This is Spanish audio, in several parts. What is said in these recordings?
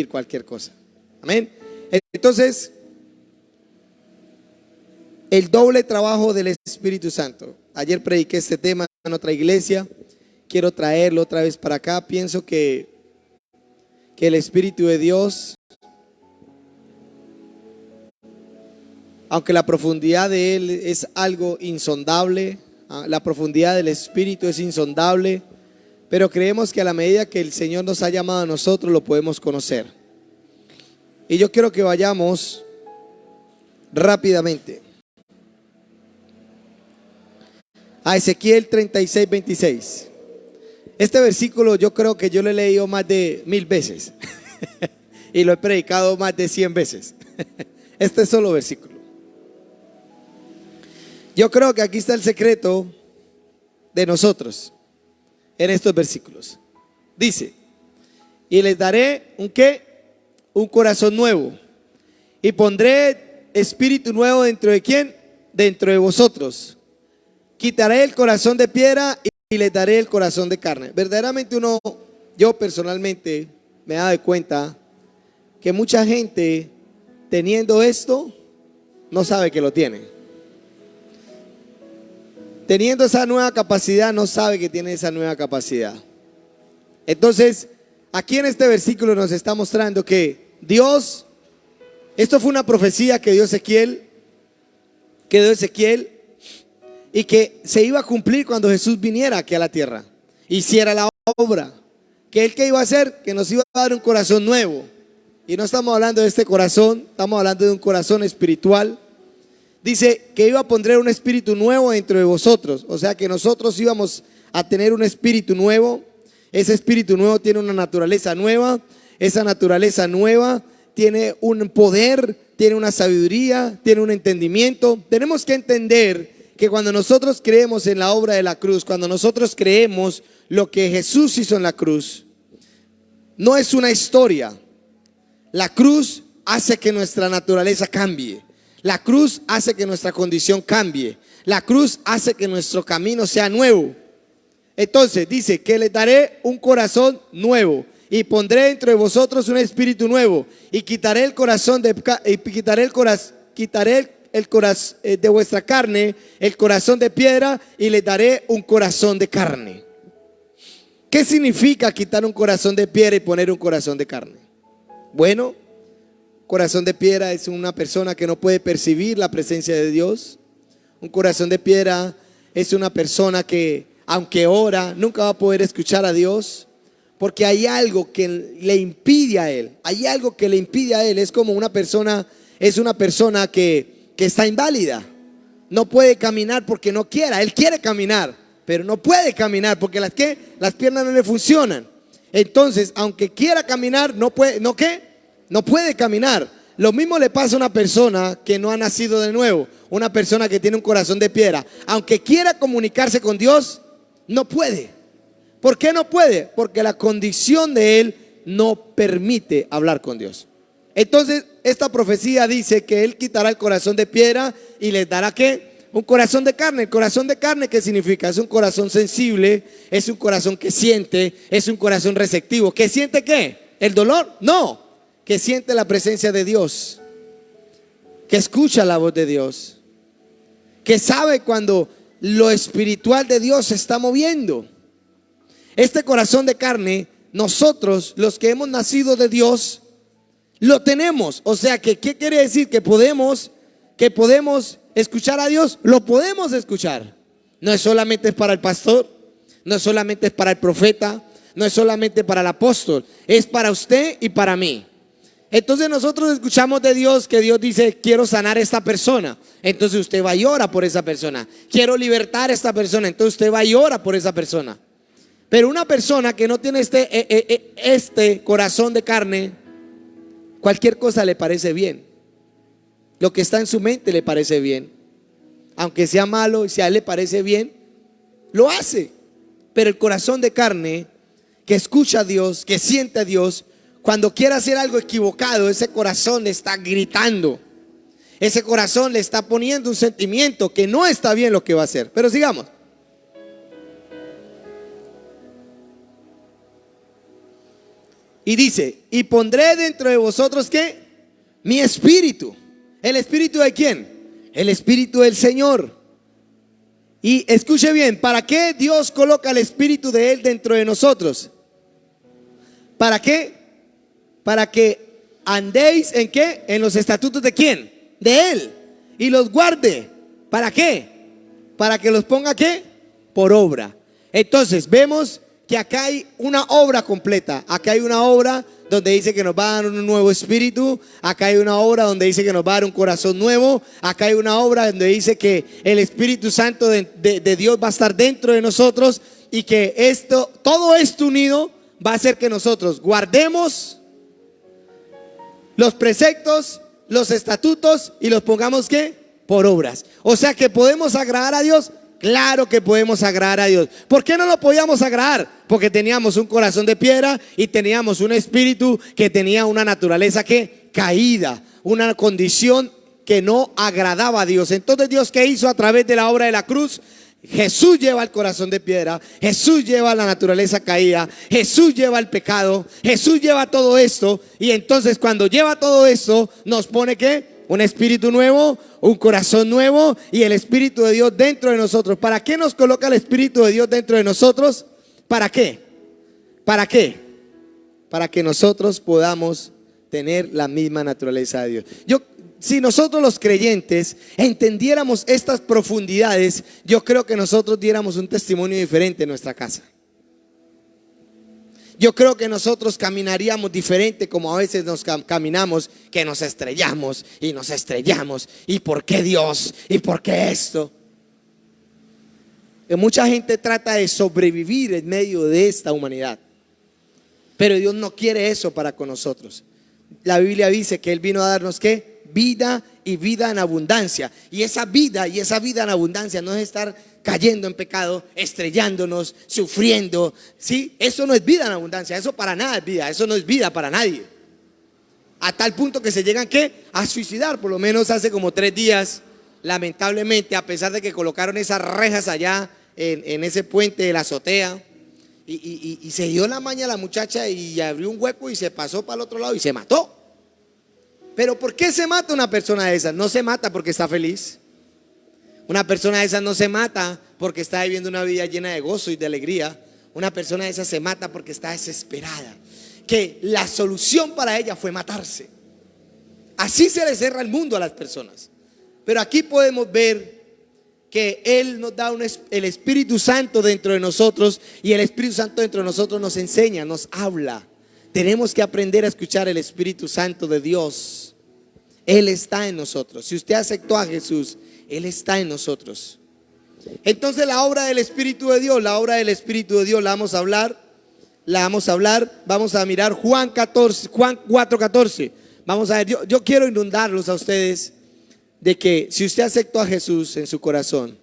cualquier cosa. Amén. Entonces, el doble trabajo del Espíritu Santo. Ayer prediqué este tema en otra iglesia. Quiero traerlo otra vez para acá. Pienso que el Espíritu de Dios, aunque la profundidad de Él es algo insondable, la profundidad del Espíritu es insondable, pero creemos que a la medida que el Señor nos ha llamado a nosotros, lo podemos conocer. Y yo quiero que vayamos rápidamente a Ezequiel 36:26. Este versículo yo creo que yo lo he leído más de 1000 veces y lo he predicado más de 100 veces. Este solo versículo. Yo creo que aquí está el secreto de nosotros en estos versículos. Dice: y les daré un ¿qué? Un corazón nuevo, y pondré espíritu nuevo dentro de ¿quién? Dentro de vosotros. Quitaré el corazón de piedra y les daré el corazón de carne. Verdaderamente yo personalmente me he dado cuenta que mucha gente teniendo esto no sabe que lo tiene. Teniendo esa nueva capacidad no sabe que tiene esa nueva capacidad. Entonces, aquí en este versículo nos está mostrando que Dios, esto fue una profecía que dio Ezequiel, y que se iba a cumplir cuando Jesús viniera aquí a la tierra, hiciera la obra, que Él que iba a hacer, que nos iba a dar un corazón nuevo. Y no estamos hablando de este corazón, estamos hablando de un corazón espiritual. Dice que iba a poner un espíritu nuevo dentro de vosotros, o sea que nosotros íbamos a tener un espíritu nuevo. Ese espíritu nuevo tiene una naturaleza nueva, esa naturaleza nueva tiene un poder, tiene una sabiduría, tiene un entendimiento. Tenemos que entender que cuando nosotros creemos en la obra de la cruz, cuando nosotros creemos lo que Jesús hizo en la cruz, no es una historia. La cruz hace que nuestra naturaleza cambie. La cruz hace que nuestra condición cambie. La cruz hace que nuestro camino sea nuevo. Entonces dice que les daré un corazón nuevo y pondré dentro de vosotros un espíritu nuevo y quitaré el corazón de vuestra carne, el corazón de piedra, y les daré un corazón de carne. ¿Qué significa quitar un corazón de piedra y poner un corazón de carne? Bueno, corazón de piedra es una persona que no puede percibir la presencia de Dios. Un corazón de piedra es una persona que, aunque ora, nunca va a poder escuchar a Dios, porque hay algo que le impide a él. Hay algo que le impide a él. Es como una persona que está inválida. No puede caminar porque no quiera. Él quiere caminar, pero no puede caminar porque las piernas no le funcionan. Entonces, aunque quiera caminar, no puede caminar. Lo mismo le pasa a una persona que no ha nacido de nuevo, una persona que tiene un corazón de piedra. Aunque quiera comunicarse con Dios, no puede. ¿Por qué no puede? Porque la condición de él no permite hablar con Dios. Entonces, esta profecía dice que Él quitará el corazón de piedra y les dará ¿qué? Un corazón de carne. El corazón de carne, ¿qué significa? Es un corazón sensible, es un corazón que siente, es un corazón receptivo. ¿Que siente qué? ¿El dolor? No, que siente la presencia de Dios, que escucha la voz de Dios, que sabe cuando lo espiritual de Dios se está moviendo. Este corazón de carne, nosotros, los que hemos nacido de Dios, lo tenemos. O sea que, ¿qué quiere decir? Que podemos escuchar a Dios. Lo podemos escuchar. No es solamente para el pastor, no es solamente para el profeta, no es solamente para el apóstol, es para usted y para mí. Entonces nosotros escuchamos de Dios que Dios dice: quiero sanar a esta persona. Entonces usted va y ora por esa persona. Quiero libertar a esta persona. Entonces usted va y ora por esa persona. Pero una persona que no tiene este corazón de carne, cualquier cosa le parece bien. Lo que está en su mente le parece bien. Aunque sea malo, si a él le parece bien, lo hace. Pero el corazón de carne, que escucha a Dios, que siente a Dios, cuando quiere hacer algo equivocado, ese corazón le está gritando. Ese corazón le está poniendo un sentimiento que no está bien lo que va a hacer. Pero sigamos. Y dice, y pondré dentro de vosotros, ¿qué? Mi espíritu. ¿El espíritu de quién? El espíritu del Señor. Y escuche bien, ¿para qué Dios coloca el espíritu de Él dentro de nosotros? ¿Para qué? Para que andéis en qué? En los estatutos de quién? De Él. Y los guarde. ¿Para qué? Para que los ponga ¿qué? Por obra. Entonces vemos que acá hay una obra completa. Acá hay una obra donde dice que nos va a dar un nuevo espíritu. Acá hay una obra donde dice que nos va a dar un corazón nuevo. Acá hay una obra donde dice que el Espíritu Santo de Dios va a estar dentro de nosotros. Y que todo esto unido va a hacer que nosotros guardemos los preceptos, los estatutos y los pongamos ¿qué? Por obras. O sea que podemos agradar a Dios. Claro que podemos agradar a Dios. ¿Por qué no lo podíamos agradar? Porque teníamos un corazón de piedra y teníamos un espíritu que tenía una naturaleza que caída, una condición que no agradaba a Dios. Entonces Dios, ¿qué hizo a través de la obra de la cruz? Jesús lleva el corazón de piedra, Jesús lleva la naturaleza caída, Jesús lleva el pecado, Jesús lleva todo esto. Y entonces cuando lleva todo esto nos pone ¿qué? Un espíritu nuevo, un corazón nuevo y el Espíritu de Dios dentro de nosotros. ¿Para qué nos coloca el Espíritu de Dios dentro de nosotros? ¿Para qué? ¿Para qué? Para que nosotros podamos tener la misma naturaleza de Dios. Si nosotros los creyentes entendiéramos estas profundidades, yo creo que nosotros diéramos un testimonio diferente en nuestra casa. Yo creo que nosotros caminaríamos diferente como a veces nos caminamos, que nos estrellamos y nos estrellamos. ¿Y por qué Dios? ¿Y por qué esto? Que mucha gente trata de sobrevivir en medio de esta humanidad. Pero Dios no quiere eso para con nosotros. La Biblia dice que Él vino a darnos ¿qué? Vida y vida en abundancia. Y esa vida en abundancia no es estar cayendo en pecado, estrellándonos, sufriendo, ¿sí? Eso no es vida en abundancia, eso para nada es vida, eso no es vida para nadie. A tal punto que se llegan ¿qué? A suicidar. Por lo menos hace como 3 días, lamentablemente, a pesar de que colocaron esas rejas allá en ese puente de la azotea, y se dio la maña a la muchacha y abrió un hueco y se pasó para el otro lado y se mató. Pero ¿por qué se mata una persona de esas? No se mata porque está feliz. Una persona de esas no se mata porque está viviendo una vida llena de gozo y de alegría. Una persona de esas se mata porque está desesperada, que la solución para ella fue matarse. Así se le cierra el mundo a las personas. Pero aquí podemos ver que Él nos da el Espíritu Santo dentro de nosotros. Y el Espíritu Santo dentro de nosotros nos enseña, nos habla. Tenemos que aprender a escuchar el Espíritu Santo de Dios. Él está en nosotros. Si usted aceptó a Jesús, Él está en nosotros. Entonces la obra del Espíritu de Dios, la vamos a hablar. Vamos a mirar Juan 4:14. Vamos a ver, yo quiero inundarlos a ustedes de que si usted aceptó a Jesús en su corazón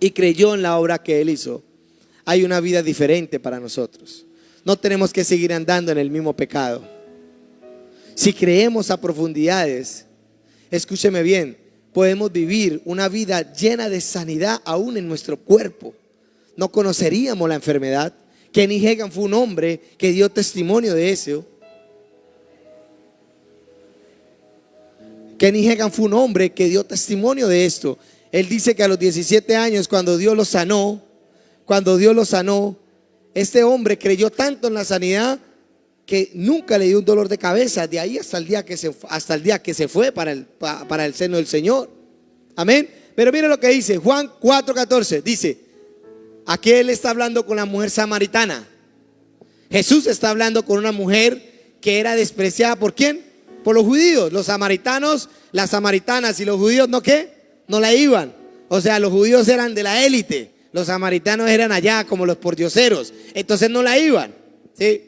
y creyó en la obra que Él hizo, hay una vida diferente para nosotros. No tenemos que seguir andando en el mismo pecado. Si creemos a profundidades, escúcheme bien, podemos vivir una vida llena de sanidad aún en nuestro cuerpo. No conoceríamos la enfermedad. Kenny Hagin fue un hombre que dio testimonio de eso. Kenny Hagin fue un hombre que dio testimonio de esto. Él dice que a los 17 años, cuando Dios lo sanó, este hombre creyó tanto en la sanidad que nunca le dio un dolor de cabeza. De ahí hasta el día que se fue para el seno del Señor. Amén. Pero mire lo que dice Juan 4:14. Dice, aquí Él está hablando con la mujer samaritana. Jesús está hablando con una mujer que era despreciada. ¿Por quién? Por los judíos. Los samaritanos, las samaritanas y los judíos no no la iban. O sea, los judíos eran de la élite, los samaritanos eran allá como los pordioseros, entonces no la iban, ¿sí?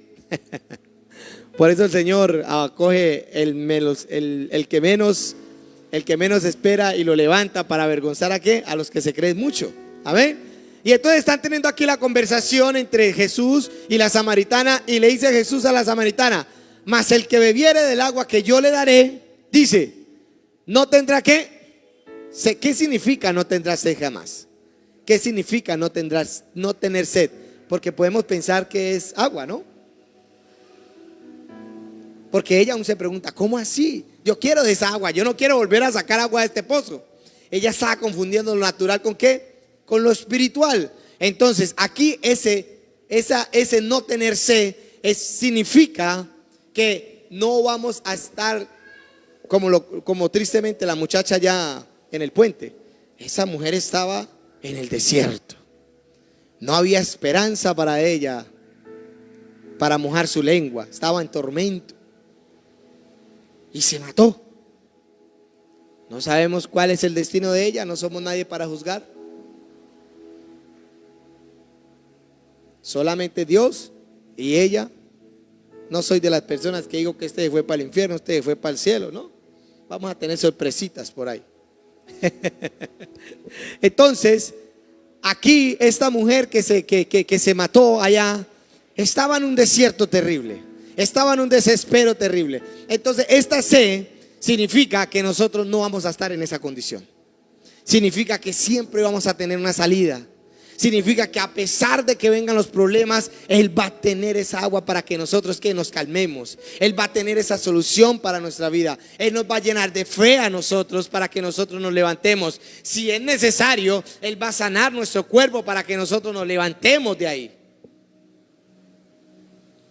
Por eso el Señor acoge el que menos espera y lo levanta para avergonzar ¿a qué? A los que se creen mucho. Amén. Y entonces están teniendo aquí la conversación entre Jesús y la samaritana, y le dice Jesús a la samaritana: mas el que bebiere del agua que yo le daré, dice, no tendrá ¿qué? ¿Qué significa no tendrá sed jamás? ¿Qué significa no tener sed? Porque podemos pensar que es agua, ¿no? Porque ella aún se pregunta, ¿cómo así? Yo quiero de esa agua, yo no quiero volver a sacar agua de este pozo. Ella estaba confundiendo lo natural ¿con qué? Con lo espiritual. Entonces aquí ese no tener sed significa que no vamos a estar como tristemente la muchacha ya en el puente. Esa mujer estaba en el desierto. No había esperanza para ella para mojar su lengua. Estaba en tormento y se mató. No sabemos cuál es el destino de ella. No somos nadie para juzgar. Solamente Dios y ella. No soy de las personas que digo que este fue para el infierno, este fue para el cielo, ¿no? Vamos a tener sorpresitas por ahí. Entonces, aquí esta mujer que se mató allá, estaba en un desierto terrible, estaba en un desespero terrible. Entonces, esta sed significa que nosotros no vamos a estar en esa condición. Significa que siempre vamos a tener una salida. Significa que a pesar de que vengan los problemas, Él va a tener esa agua para que nosotros que nos calmemos. Él va a tener esa solución para nuestra vida. Él nos va a llenar de fe a nosotros para que nosotros nos levantemos. Si es necesario, Él va a sanar nuestro cuerpo para que nosotros nos levantemos de ahí.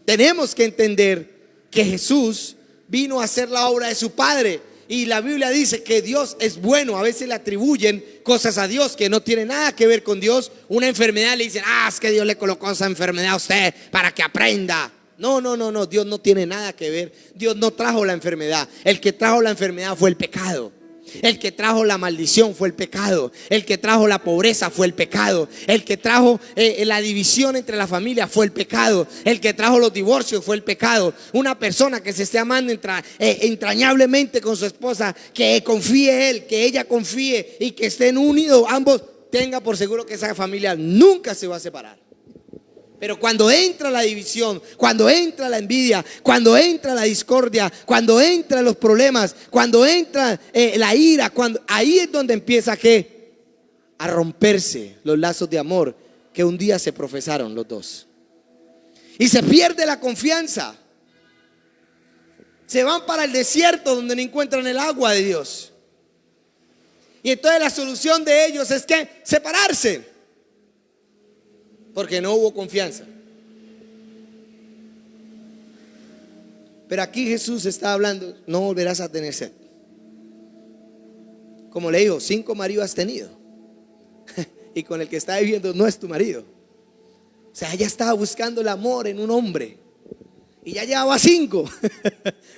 Tenemos que entender que Jesús vino a hacer la obra de su Padre. Y la Biblia dice que Dios es bueno. A veces le atribuyen cosas a Dios que no tienen nada que ver con Dios. Una enfermedad, le dicen, es que Dios le colocó esa enfermedad a usted para que aprenda. No, Dios no tiene nada que ver. Dios no trajo la enfermedad. El que trajo la enfermedad fue el pecado. El que trajo la maldición fue el pecado. El que trajo la pobreza fue el pecado. El que trajo la división entre la familia fue el pecado. El que trajo los divorcios fue el pecado. Una persona que se esté amando entrañablemente con su esposa, que confíe él, que ella confíe y que estén unidos ambos, tenga por seguro que esa familia nunca se va a separar. Pero cuando entra la división, cuando entra la envidia, cuando entra la discordia, cuando entran los problemas, cuando entra la ira, ahí es donde empieza a romperse los lazos de amor que un día se profesaron los dos. Y se pierde la confianza. Se van para el desierto donde no encuentran el agua de Dios. Y entonces la solución de ellos es que separarse. Porque no hubo confianza. Pero aquí Jesús está hablando, no volverás a tener sed. Como le digo, 5 maridos has tenido. Y con el que está viviendo no es tu marido. O sea, ella estaba buscando el amor en un hombre. Y ya llevaba 5.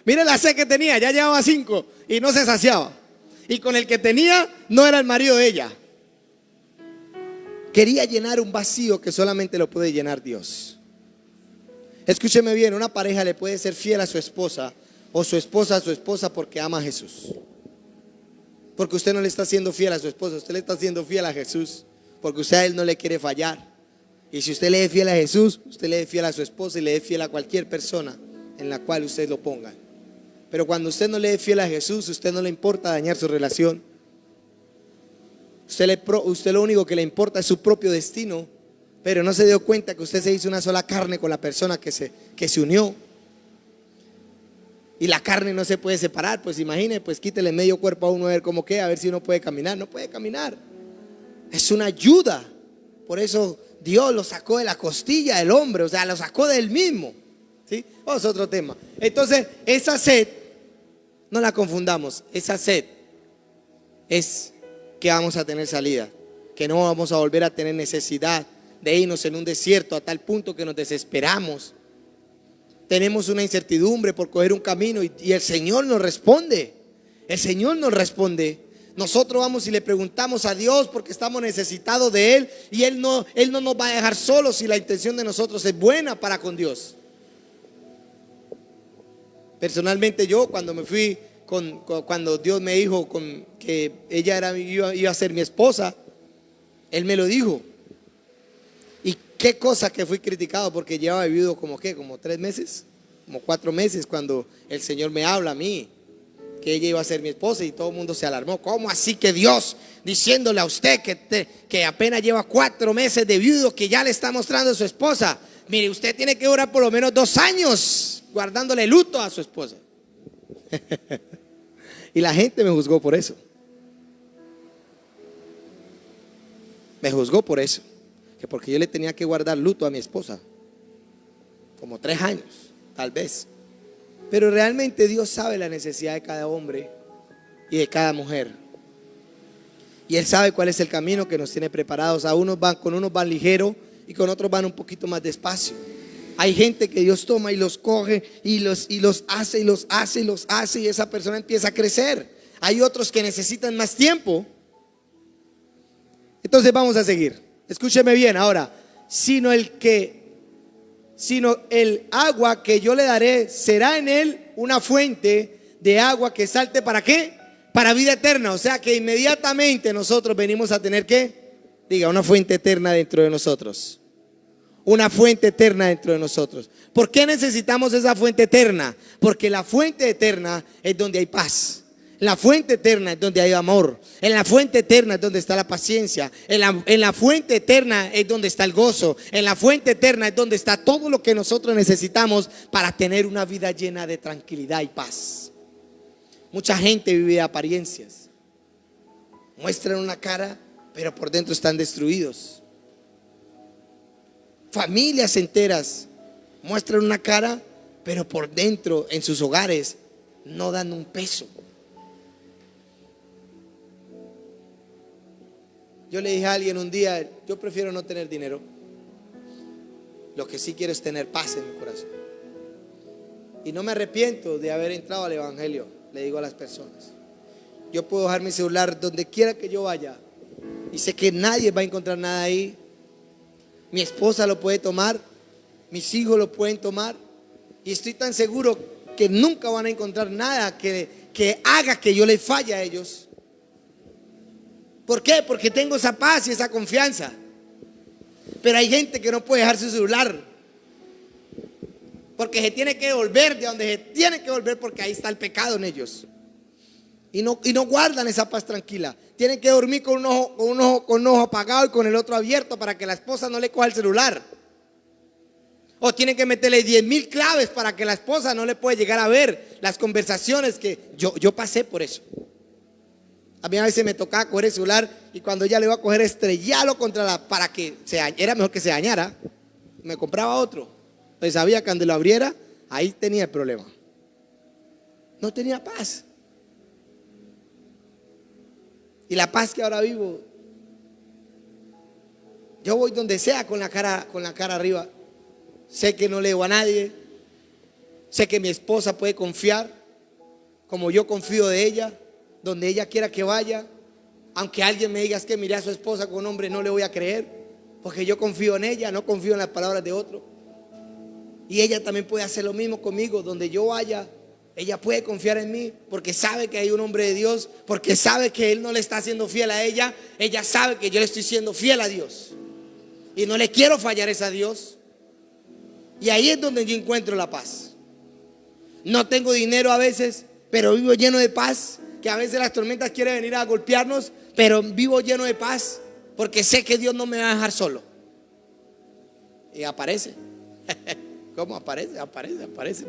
Mire la sed que tenía, ya llevaba 5 y no se saciaba. Y con el que tenía no era el marido de ella. Quería llenar un vacío que solamente lo puede llenar Dios. Escúcheme bien, una pareja le puede ser fiel a su esposa o su esposa a su esposa porque ama a Jesús. Porque usted no le está siendo fiel a su esposa, usted le está siendo fiel a Jesús. Porque usted a él no le quiere fallar. Y si usted le es fiel a Jesús, usted le es fiel a su esposa y le es fiel a cualquier persona en la cual usted lo ponga. Pero cuando usted no le es fiel a Jesús, usted no le importa dañar su relación. Usted lo único que le importa es su propio destino, pero no se dio cuenta que usted se hizo una sola carne con la persona que se unió. Y la carne no se puede separar. Pues imagine, pues quítele medio cuerpo a uno a ver cómo queda, a ver si uno puede caminar. No puede caminar. Es una ayuda. Por eso Dios lo sacó de la costilla del hombre, o sea, lo sacó de él mismo. ¿Sí? Es otro tema. Entonces, esa sed, no la confundamos. Esa sed es que vamos a tener salida, que no vamos a volver a tener necesidad de irnos en un desierto a tal punto que nos desesperamos. Tenemos una incertidumbre por coger un camino y el Señor nos responde. El Señor nos responde. Nosotros vamos y le preguntamos a Dios porque estamos necesitados de Él y Él no nos va a dejar solos si la intención de nosotros es buena para con Dios. Personalmente yo cuando me fui cuando Dios me dijo que ella iba a ser mi esposa, Él me lo dijo. Y qué cosa que fui criticado porque llevaba vivido como 3 meses, como 4 meses cuando el Señor me habla a mí que ella iba a ser mi esposa y todo el mundo se alarmó. ¿Cómo así que Dios diciéndole a usted que apenas lleva 4 meses de viudo que ya le está mostrando a su esposa? Mire, usted tiene que durar por lo menos 2 años guardándole luto a su esposa. Y la gente me juzgó por eso. Me juzgó por eso, que porque yo le tenía que guardar luto a mi esposa, como 3 años, tal vez. Pero realmente Dios sabe la necesidad de cada hombre y de cada mujer. Y Él sabe cuál es el camino que nos tiene preparados. Con unos van ligero y con otros van un poquito más despacio. Hay gente que Dios toma y los coge y los hace y esa persona empieza a crecer. Hay otros que necesitan más tiempo. Entonces vamos a seguir. Escúcheme bien ahora. Sino el agua que yo le daré será en él una fuente de agua que salte, ¿para qué? Para vida eterna. O sea que inmediatamente nosotros venimos a tener que, diga, una fuente eterna dentro de nosotros. Una fuente eterna dentro de nosotros. ¿Por qué necesitamos esa fuente eterna? Porque la fuente eterna es donde hay paz. La fuente eterna es donde hay amor. En la fuente eterna es donde está la paciencia. En la fuente eterna es donde está el gozo. En la fuente eterna es donde está todo lo que nosotros necesitamos para tener una vida llena de tranquilidad y paz. Mucha gente vive de apariencias. Muestran una cara, pero por dentro están destruidos. Familias enteras muestran una cara, pero por dentro en sus hogares no dan un peso. Yo le dije a alguien un día, yo prefiero no tener dinero. Lo que sí quiero es tener paz en mi corazón. Y no me arrepiento de haber entrado al evangelio, le digo a las personas. Yo puedo dejar mi celular donde quiera que yo vaya y sé que nadie va a encontrar nada ahí. Mi esposa lo puede tomar, mis hijos lo pueden tomar, y estoy tan seguro que nunca van a encontrar nada que haga que yo les falle a ellos. ¿Por qué? Porque tengo esa paz y esa confianza. Pero hay gente que no puede dejar su celular, porque se tiene que volver de donde se tiene que volver, porque ahí está el pecado en ellos. Y no guardan esa paz tranquila. Tienen que dormir con un ojo apagado y con el otro abierto para que la esposa no le coja el celular. O tienen que meterle 10,000 claves para que la esposa no le pueda llegar a ver las conversaciones que yo pasé por eso. A mí a veces me tocaba coger el celular y cuando ella le iba a coger, estrellarlo contra para que era mejor que se dañara. Me compraba otro. Pues sabía que cuando lo abriera, ahí tenía el problema. No tenía paz. Y la paz que ahora vivo, yo voy donde sea con la cara arriba. Sé que no le debo a nadie. Sé que mi esposa puede confiar como yo confío de ella, donde ella quiera que vaya. Aunque alguien me diga, es que miré a su esposa con un hombre, no le voy a creer, porque yo confío en ella, no confío en las palabras de otro. Y ella también puede hacer lo mismo conmigo, donde yo vaya. Ella puede confiar en mí porque sabe que hay un hombre de Dios, porque sabe que Él no le está haciendo fiel a ella. Ella sabe que yo le estoy siendo fiel a Dios y no le quiero fallar a Dios. Y ahí es donde yo encuentro la paz. No tengo dinero a veces, pero vivo lleno de paz. Que a veces las tormentas quieren venir a golpearnos, pero vivo lleno de paz porque sé que Dios no me va a dejar solo. Y aparece. ¿Cómo aparece? Aparece.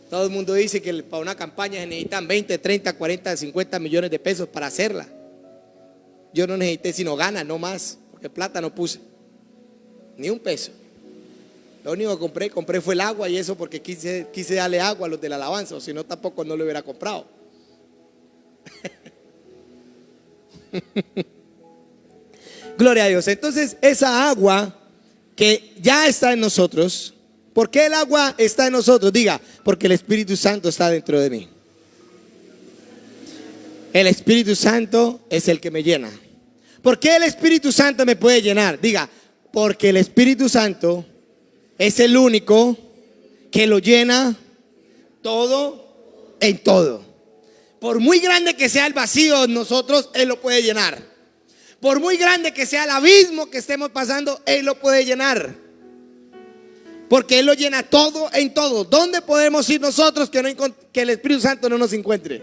Todo el mundo dice que para una campaña se necesitan 20, 30, 40, 50 millones de pesos para hacerla. Yo no necesité sino ganas, no más, porque plata no puse, ni un peso. Lo único que compré fue el agua, y eso porque quise darle agua a los de la alabanza, o si no tampoco no lo hubiera comprado. Gloria a Dios. Entonces esa agua que ya está en nosotros. ¿Por qué el agua está en nosotros? Diga, porque el Espíritu Santo está dentro de mí. El Espíritu Santo es el que me llena. ¿Por qué el Espíritu Santo me puede llenar? Diga, porque el Espíritu Santo es el único que lo llena todo en todo. Por muy grande que sea el vacío en nosotros, Él lo puede llenar. Por muy grande que sea el abismo que estemos pasando, Él lo puede llenar. Porque Él lo llena todo en todo. ¿Dónde podemos ir nosotros que el Espíritu Santo no nos encuentre?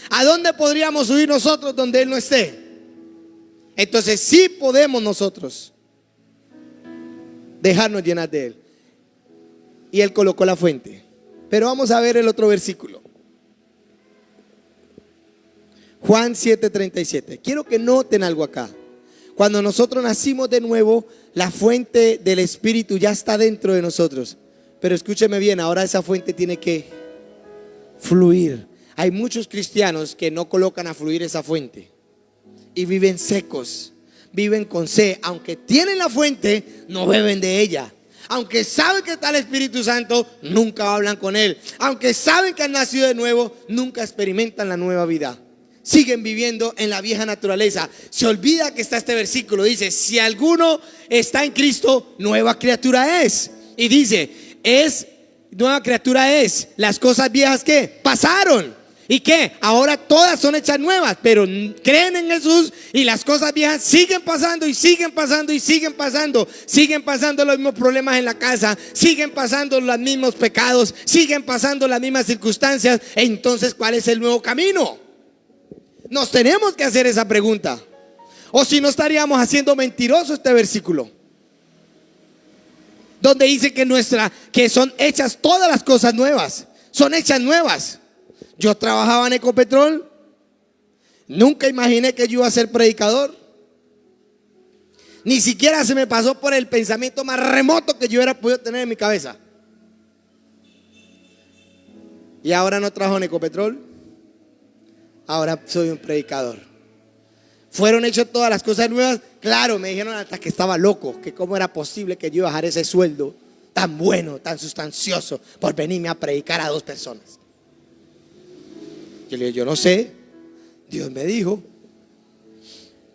¿A dónde podríamos huir nosotros donde Él no esté? Entonces sí podemos nosotros dejarnos llenar de Él. Y Él colocó la fuente. Pero vamos a ver el otro versículo. Juan 7:37. Quiero que noten algo acá. Cuando nosotros nacimos de nuevo, la fuente del Espíritu ya está dentro de nosotros. Pero escúcheme bien, ahora esa fuente tiene que fluir. Hay muchos cristianos que no colocan a fluir esa fuente y viven secos, viven con sed. Aunque tienen la fuente, no beben de ella. Aunque saben que está el Espíritu Santo, nunca hablan con Él. Aunque saben que han nacido de nuevo, nunca experimentan la nueva vida. Siguen viviendo en la vieja naturaleza. Se olvida que está este versículo. Dice, si alguno está en Cristo, nueva criatura es. Y dice, nueva criatura es. Las cosas viejas que pasaron. ¿Y qué? Ahora todas son hechas nuevas. Pero creen en Jesús y las cosas viejas siguen pasando y siguen pasando y siguen pasando. Siguen pasando los mismos problemas en la casa. Siguen pasando los mismos pecados. Siguen pasando las mismas circunstancias. Entonces, ¿cuál es el nuevo camino? Nos tenemos que hacer esa pregunta. O si no, estaríamos haciendo mentiroso este versículo, donde dice que son hechas todas las cosas nuevas. Son hechas nuevas. Yo trabajaba en Ecopetrol. Nunca imaginé que yo iba a ser predicador. Ni siquiera se me pasó por el pensamiento más remoto que yo hubiera podido tener en mi cabeza. Y ahora no trabajo en Ecopetrol. Ahora soy un predicador. ¿Fueron hechas todas las cosas nuevas? Claro, me dijeron hasta que estaba loco, que cómo era posible que yo iba a dejar ese sueldo tan bueno, tan sustancioso, por venirme a predicar a 2 personas. Yo le dije, yo no sé, Dios me dijo.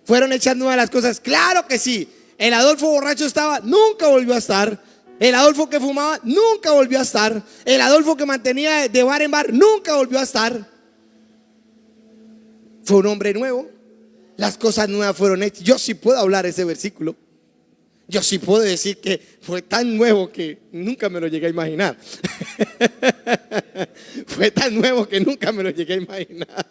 ¿Fueron hechas nuevas las cosas? Claro que sí. El Adolfo borracho estaba, nunca volvió a estar. El Adolfo que fumaba, nunca volvió a estar. El Adolfo que mantenía de bar en bar, nunca volvió a estar. Fue un hombre nuevo. Las cosas nuevas fueron hechas. Yo sí puedo hablar ese versículo. Yo sí puedo decir que fue tan nuevo que nunca me lo llegué a imaginar. Fue tan nuevo que nunca me lo llegué a imaginar.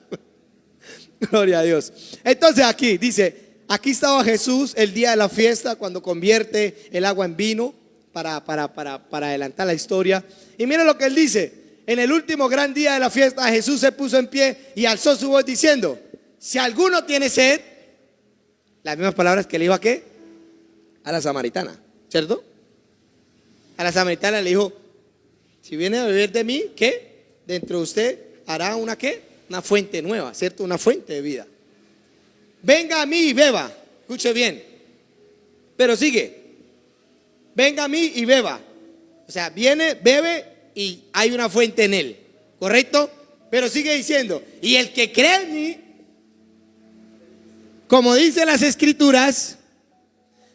Gloria a Dios. Entonces aquí dice, aquí estaba Jesús el día de la fiesta, cuando convierte el agua en vino, para adelantar la historia. Y miren lo que él dice. En el último gran día de la fiesta, Jesús se puso en pie y alzó su voz diciendo, si alguno tiene sed, las mismas palabras que le dijo a ¿qué? A la samaritana, ¿cierto? A la samaritana le dijo, si viene a beber de mí, ¿qué? Dentro de usted hará una ¿qué? Una fuente nueva, ¿cierto? Una fuente de vida. Venga a mí y beba, escuche bien, pero sigue, venga a mí y beba. O sea, viene, bebe y hay una fuente en él, ¿correcto? Pero sigue diciendo, y el que cree en mí, como dicen las escrituras,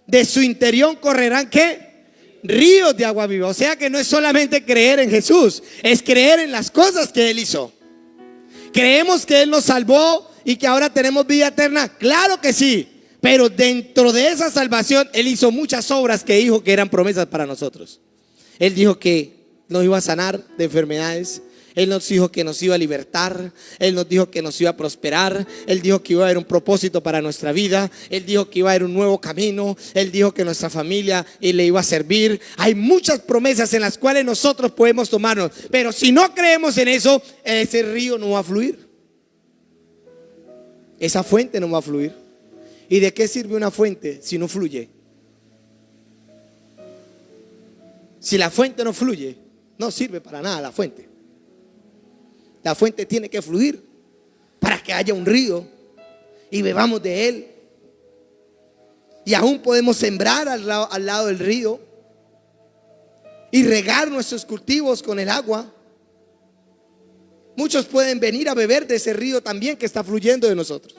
de su interior correrán ¿qué? Ríos de agua viva. O sea que no es solamente creer en Jesús, es creer en las cosas que Él hizo. ¿Creemos que Él nos salvó y que ahora tenemos vida eterna? Claro que sí, pero dentro de esa salvación Él hizo muchas obras que dijo que eran promesas para nosotros. Él dijo que nos iba a sanar de enfermedades. Él nos dijo que nos iba a libertar. Él nos dijo que nos iba a prosperar. Él dijo que iba a haber un propósito para nuestra vida. Él dijo que iba a haber un nuevo camino. Él dijo que nuestra familia le iba a servir. Hay muchas promesas en las cuales nosotros podemos tomarnos. Pero si no creemos en eso, ese río no va a fluir. Esa fuente no va a fluir. ¿Y de qué sirve una fuente si no fluye? Si la fuente no fluye, no sirve para nada la fuente. La fuente tiene que fluir para que haya un río y bebamos de él. Y aún podemos sembrar al lado del río y regar nuestros cultivos con el agua. Muchos pueden venir a beber de ese río también que está fluyendo de nosotros.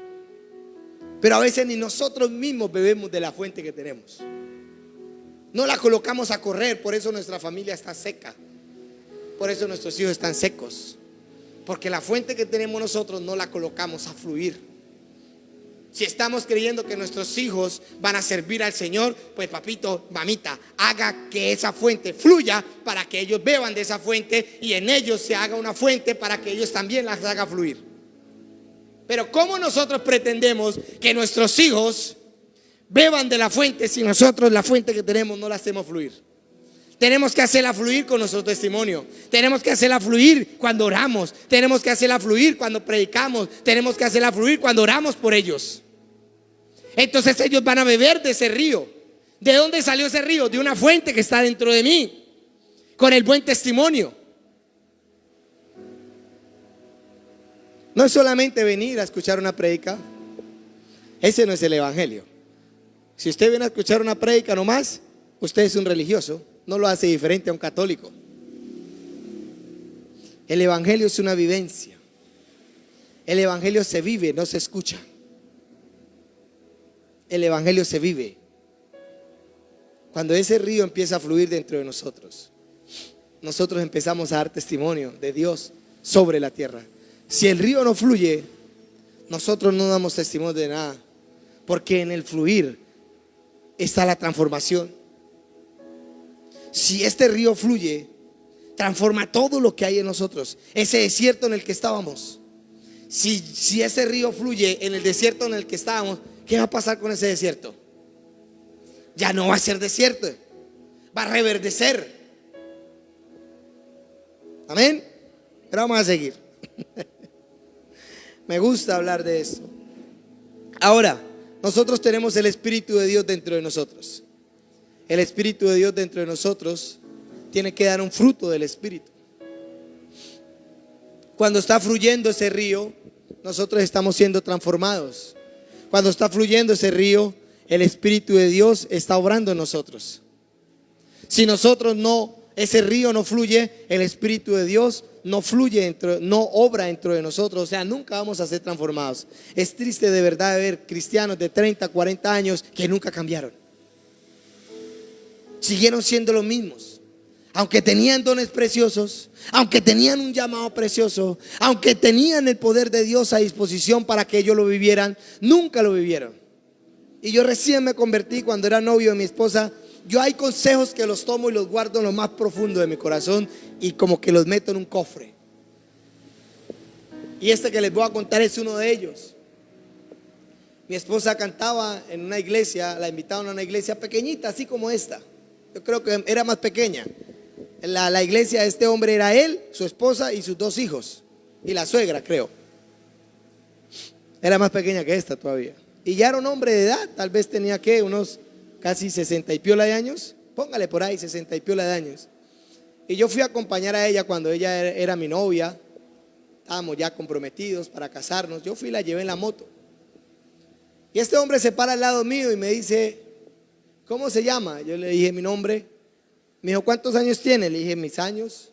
Pero a veces ni nosotros mismos bebemos de la fuente que tenemos. No la colocamos a correr, por eso nuestra familia está seca. Por eso nuestros hijos están secos. Porque la fuente que tenemos nosotros no la colocamos a fluir. Si estamos creyendo que nuestros hijos van a servir al Señor, pues papito, mamita, haga que esa fuente fluya para que ellos beban de esa fuente y en ellos se haga una fuente para que ellos también las haga fluir. Pero ¿cómo nosotros pretendemos que nuestros hijos beban de la fuente si nosotros la fuente que tenemos no la hacemos fluir. Tenemos que hacerla fluir con nuestro testimonio. Tenemos que hacerla fluir cuando oramos. Tenemos que hacerla fluir cuando predicamos. Tenemos que hacerla fluir cuando oramos por ellos. Entonces ellos van a beber de ese río. ¿De dónde salió ese río? De una fuente que está dentro de mí, con el buen testimonio. No es solamente venir a escuchar una prédica. Ese no es el evangelio. Si usted viene a escuchar una prédica nomás, usted es un religioso. No lo hace diferente a un católico. El evangelio es una vivencia. El evangelio se vive, no se escucha. El evangelio se vive. Cuando ese río empieza a fluir dentro de nosotros, nosotros empezamos a dar testimonio de Dios sobre la tierra. Si el río no fluye, nosotros no damos testimonio de nada, porque en el fluir está la transformación. Si este río fluye, transforma todo lo que hay en nosotros. Ese desierto en el que estábamos, si ese río fluye en el desierto en el que estábamos, ¿qué va a pasar con ese desierto? Ya no va a ser desierto, va a reverdecer. Amén. Pero vamos a seguir. Me gusta hablar de esto. Ahora, nosotros tenemos el Espíritu de Dios dentro de nosotros. El Espíritu de Dios dentro de nosotros tiene que dar un fruto del Espíritu. Cuando está fluyendo ese río, nosotros estamos siendo transformados. Cuando está fluyendo ese río, el Espíritu de Dios está obrando en nosotros. Si nosotros ese río no fluye, el Espíritu de Dios no fluye no obra dentro de nosotros. O sea, nunca vamos a ser transformados. Es triste de verdad ver cristianos de 30, 40 años que nunca cambiaron. Siguieron siendo los mismos. Aunque tenían dones preciosos, aunque tenían un llamado precioso, aunque tenían el poder de Dios a disposición para que ellos lo vivieran, nunca lo vivieron. Y yo recién me convertí cuando era novio de mi esposa. Yo hay consejos que los tomo y los guardo en lo más profundo de mi corazón y como que los meto en un cofre. Y este que les voy a contar es uno de ellos. Mi esposa cantaba en una iglesia, la invitaron a una iglesia pequeñita, así como esta. Yo creo que era más pequeña. La iglesia de este hombre era él, su esposa y sus 2 hijos. Y la suegra, creo. Era más pequeña que esta todavía. Y ya era un hombre de edad, tal vez tenía que unos casi 60 y piola de años. Póngale por ahí 60 y piola de años. Y yo fui a acompañar a ella cuando ella era mi novia. Estábamos ya comprometidos para casarnos. Yo fui y la llevé en la moto. Y este hombre se para al lado mío y me dice: ¿cómo se llama? Yo le dije mi nombre. Me dijo: ¿cuántos años tiene? Le dije mis años.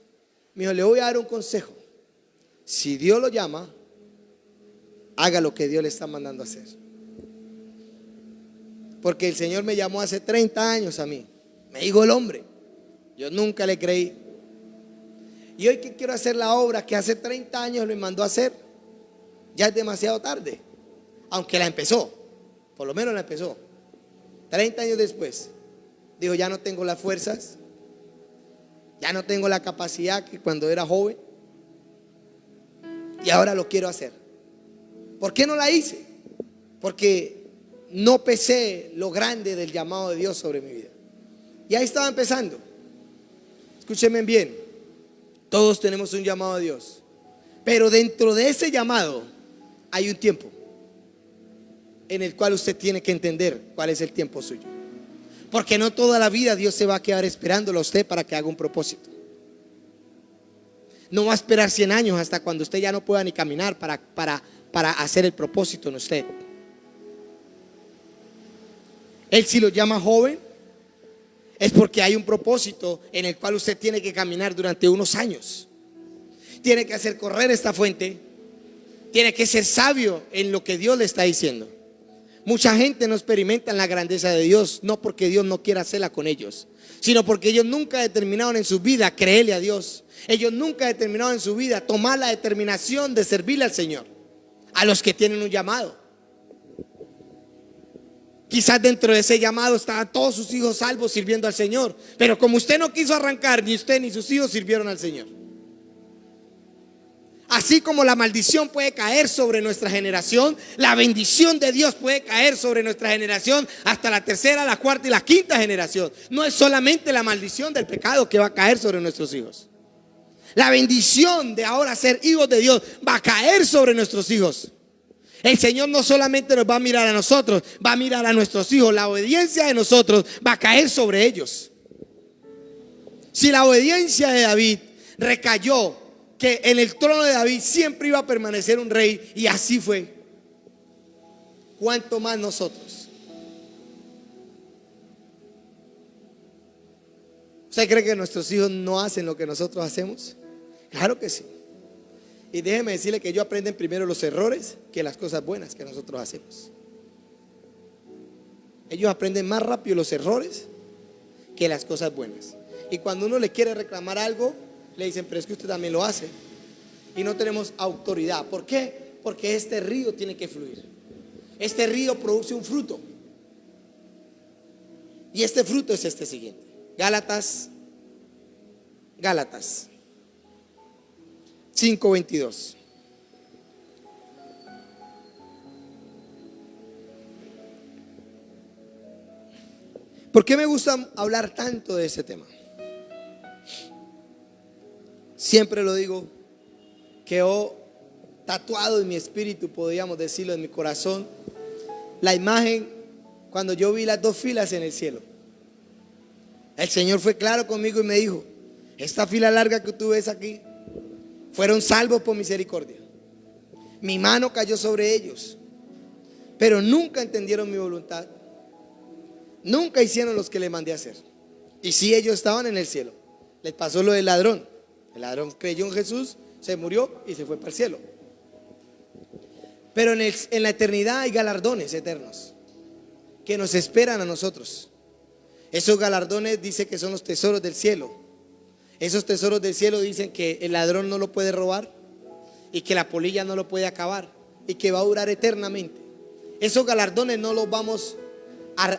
Me dijo: le voy a dar un consejo. Si Dios lo llama, haga lo que Dios le está mandando a hacer. Porque el Señor me llamó hace 30 años a mí. Me dijo el hombre. Yo nunca le creí. Y hoy que quiero hacer la obra que hace 30 años me mandó a hacer, ya es demasiado tarde. Aunque la empezó, por lo menos la empezó. 30 años después, dijo: ya no tengo las fuerzas, ya no tengo la capacidad que cuando era joven, y ahora lo quiero hacer. ¿Por qué no la hice? Porque no pesé lo grande del llamado de Dios sobre mi vida. Y ahí estaba empezando. Escúchenme bien, todos tenemos un llamado de Dios, pero dentro de ese llamado hay un tiempo en el cual usted tiene que entender cuál es el tiempo suyo. Porque no toda la vida Dios se va a quedar esperándolo a usted para que haga un propósito. No va a esperar 100 años hasta cuando usted ya no pueda ni caminar para hacer el propósito en usted. Él, si lo llama joven, es porque hay un propósito en el cual usted tiene que caminar durante unos años. Tiene que hacer correr esta fuente. Tiene que ser sabio en lo que Dios le está diciendo. Mucha gente no experimenta la grandeza de Dios, no porque Dios no quiera hacerla con ellos, sino porque ellos nunca determinaron en su vida creerle a Dios. Ellos nunca determinaron en su vida tomar la determinación de servirle al Señor. A los que tienen un llamado, quizás dentro de ese llamado estaban todos sus hijos salvos sirviendo al Señor, pero como usted no quiso arrancar, ni usted ni sus hijos sirvieron al Señor. Así como la maldición puede caer sobre nuestra generación, la bendición de Dios puede caer sobre nuestra generación hasta la tercera, la cuarta y la quinta generación. No es solamente la maldición del pecado que va a caer sobre nuestros hijos. La bendición de ahora ser hijos de Dios va a caer sobre nuestros hijos. El Señor no solamente nos va a mirar a nosotros, va a mirar a nuestros hijos. La obediencia de nosotros va a caer sobre ellos. Si la obediencia de David recayó, que en el trono de David siempre iba a permanecer un rey, y así fue, ¿cuánto más nosotros? ¿Usted cree que nuestros hijos no hacen lo que nosotros hacemos? Claro que sí. Y déjeme decirle que ellos aprenden primero los errores que las cosas buenas que nosotros hacemos. Ellos aprenden más rápido los errores que las cosas buenas. Y cuando uno le quiere reclamar algo, le dicen, pero es que usted también lo hace. Y no tenemos autoridad. ¿Por qué? Porque este río tiene que fluir. Este río produce un fruto. Y este fruto es este siguiente. Gálatas 5:22. ¿Por qué me gusta hablar tanto de ese tema? Siempre lo digo, quedó tatuado en mi espíritu, podríamos decirlo, en mi corazón, la imagen cuando yo vi las dos filas en el cielo. El Señor fue claro conmigo y me dijo, esta fila larga que tú ves aquí fueron salvos por misericordia. Mi mano cayó sobre ellos, pero nunca entendieron mi voluntad. Nunca hicieron los que le mandé a hacer. Y si ellos estaban en el cielo, les pasó lo del ladrón. El ladrón creyó en Jesús, se murió y se fue para el cielo. Pero en la eternidad hay galardones eternos que nos esperan a nosotros. Esos galardones dice que son los tesoros del cielo. Esos tesoros del cielo dicen que el ladrón no lo puede robar y que la polilla no lo puede acabar y que va a durar eternamente. Esos galardones no los vamos a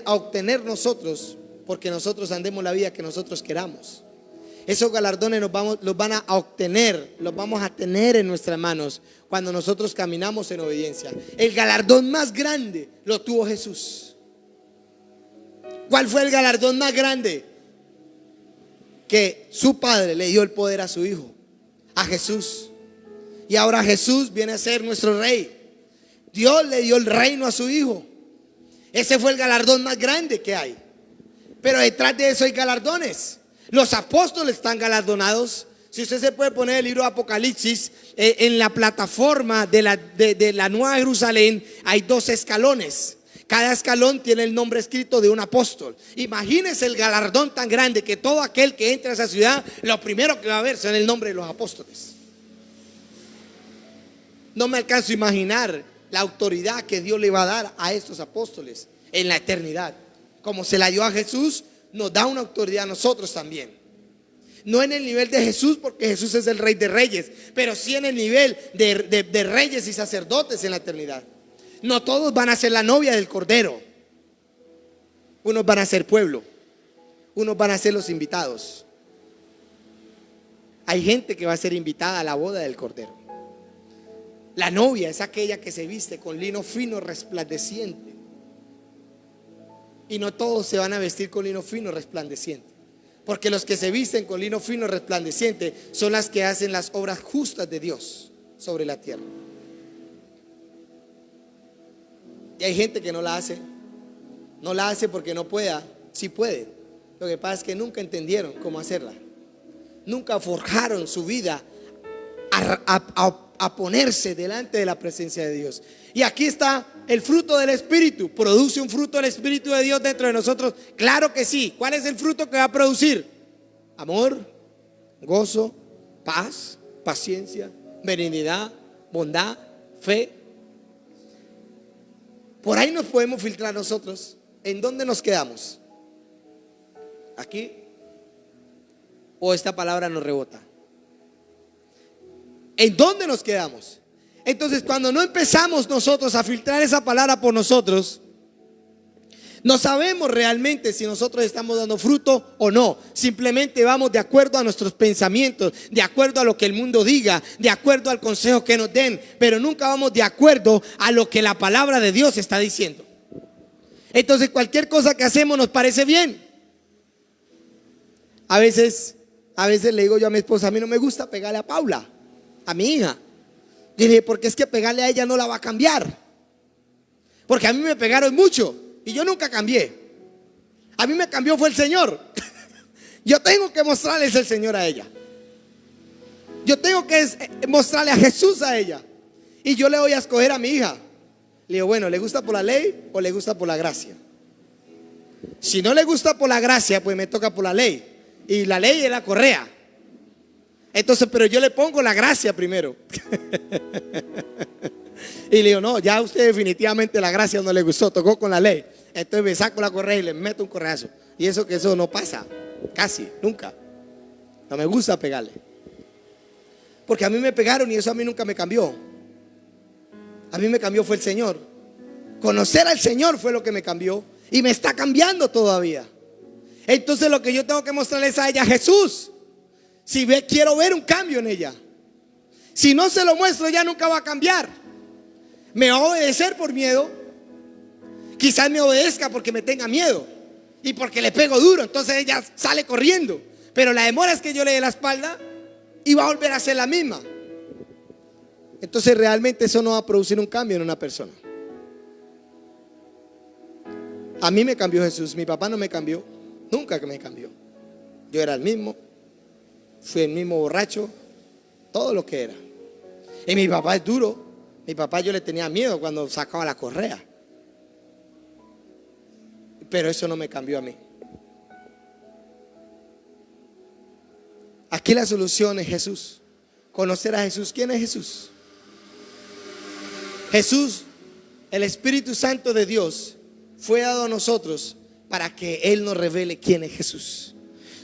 obtener nosotros porque nosotros andemos la vida que nosotros queramos. Esos galardones los van a obtener, los vamos a tener en nuestras manos cuando nosotros caminamos en obediencia. El galardón más grande lo tuvo Jesús. ¿Cuál fue el galardón más grande? Que su Padre le dio el poder a su Hijo, a Jesús. Y ahora Jesús viene a ser nuestro Rey. Dios le dio el reino a su Hijo. Ese fue el galardón más grande que hay. Pero detrás de eso hay galardones. Los apóstoles están galardonados. Si usted se puede poner el libro de Apocalipsis, en la plataforma de la Nueva Jerusalén hay 2 escalones. Cada escalón tiene el nombre escrito de un apóstol. Imagínese el galardón tan grande que todo aquel que entra a esa ciudad, lo primero que va a ver será el nombre de los apóstoles. No me alcanzo a imaginar la autoridad que Dios le va a dar a estos apóstoles en la eternidad. Como se la dio a Jesús, nos da una autoridad a nosotros también. No en el nivel de Jesús, porque Jesús es el Rey de Reyes, pero sí en el nivel de reyes y sacerdotes en la eternidad. No todos van a ser la novia del Cordero. Unos van a ser pueblo, unos van a ser los invitados. Hay gente que va a ser invitada a la boda del Cordero. La novia es aquella que se viste con lino fino resplandeciente. Y no todos se van a vestir con lino fino resplandeciente, porque los que se visten con lino fino resplandeciente son las que hacen las obras justas de Dios sobre la tierra. Y hay gente que no la hace. No la hace porque no pueda. Sí puede. Lo que pasa es que nunca entendieron cómo hacerla. Nunca forjaron su vida a ponerse delante de la presencia de Dios. Y aquí está el fruto del Espíritu. ¿Produce un fruto del Espíritu de Dios dentro de nosotros? Claro que sí. ¿Cuál es el fruto que va a producir? Amor, gozo, paz, paciencia, benignidad, bondad, fe. Por ahí nos podemos filtrar nosotros. ¿En dónde nos quedamos? ¿Aquí? ¿O esta palabra nos rebota? ¿En dónde nos quedamos? Entonces, cuando no empezamos nosotros a filtrar esa palabra por nosotros, No sabemos realmente si nosotros estamos dando fruto o no. Simplemente vamos de acuerdo a nuestros pensamientos, de acuerdo a lo que el mundo diga, de acuerdo al consejo que nos den, pero nunca vamos de acuerdo a lo que la palabra de Dios está diciendo. Entonces cualquier cosa que hacemos nos parece bien. A veces le digo yo a mi esposa, a mí no me gusta pegarle a Paula, a mi hija. Yo le dije, porque es que pegarle a ella no la va a cambiar. Porque a mí me pegaron mucho y yo nunca cambié. A mí me cambió fue el Señor. Yo tengo que mostrarles el Señor a ella. Yo tengo que mostrarle a Jesús a ella. Y yo le voy a escoger a mi hija. Le digo, bueno, ¿le gusta por la ley o le gusta por la gracia? Si no le gusta por la gracia, pues me toca por la ley. Y la ley es la correa. Entonces, pero yo le pongo la gracia primero. Y le digo, no, ya a usted definitivamente la gracia no le gustó, tocó con la ley. Entonces me saco la correa y le meto un correazo. Y eso no pasa, casi, nunca. No me gusta pegarle. Porque a mí me pegaron y eso a mí nunca me cambió. A mí me cambió fue el Señor. Conocer al Señor fue lo que me cambió. Y me está cambiando todavía. Entonces lo que yo tengo que mostrarles a ella es Jesús. Si quiero ver un cambio en ella. Si no se lo muestro, ella nunca va a cambiar. Me va a obedecer por miedo. Quizás me obedezca porque me tenga miedo y porque le pego duro. Entonces ella sale corriendo. Pero la demora es que yo le dé la espalda y va a volver a ser la misma. Entonces realmente eso no va a producir un cambio en una persona. A mí me cambió Jesús. Mi papá no me cambió. Nunca que me cambió. Yo era el mismo. Fui el mismo borracho. Todo lo que era. Y mi papá es duro. Mi papá yo le tenía miedo cuando sacaba la correa. Pero eso no me cambió a mí. Aquí la solución es Jesús. Conocer a Jesús. ¿Quién es Jesús? Jesús, el Espíritu Santo de Dios, fue dado a nosotros para que Él nos revele quién es Jesús.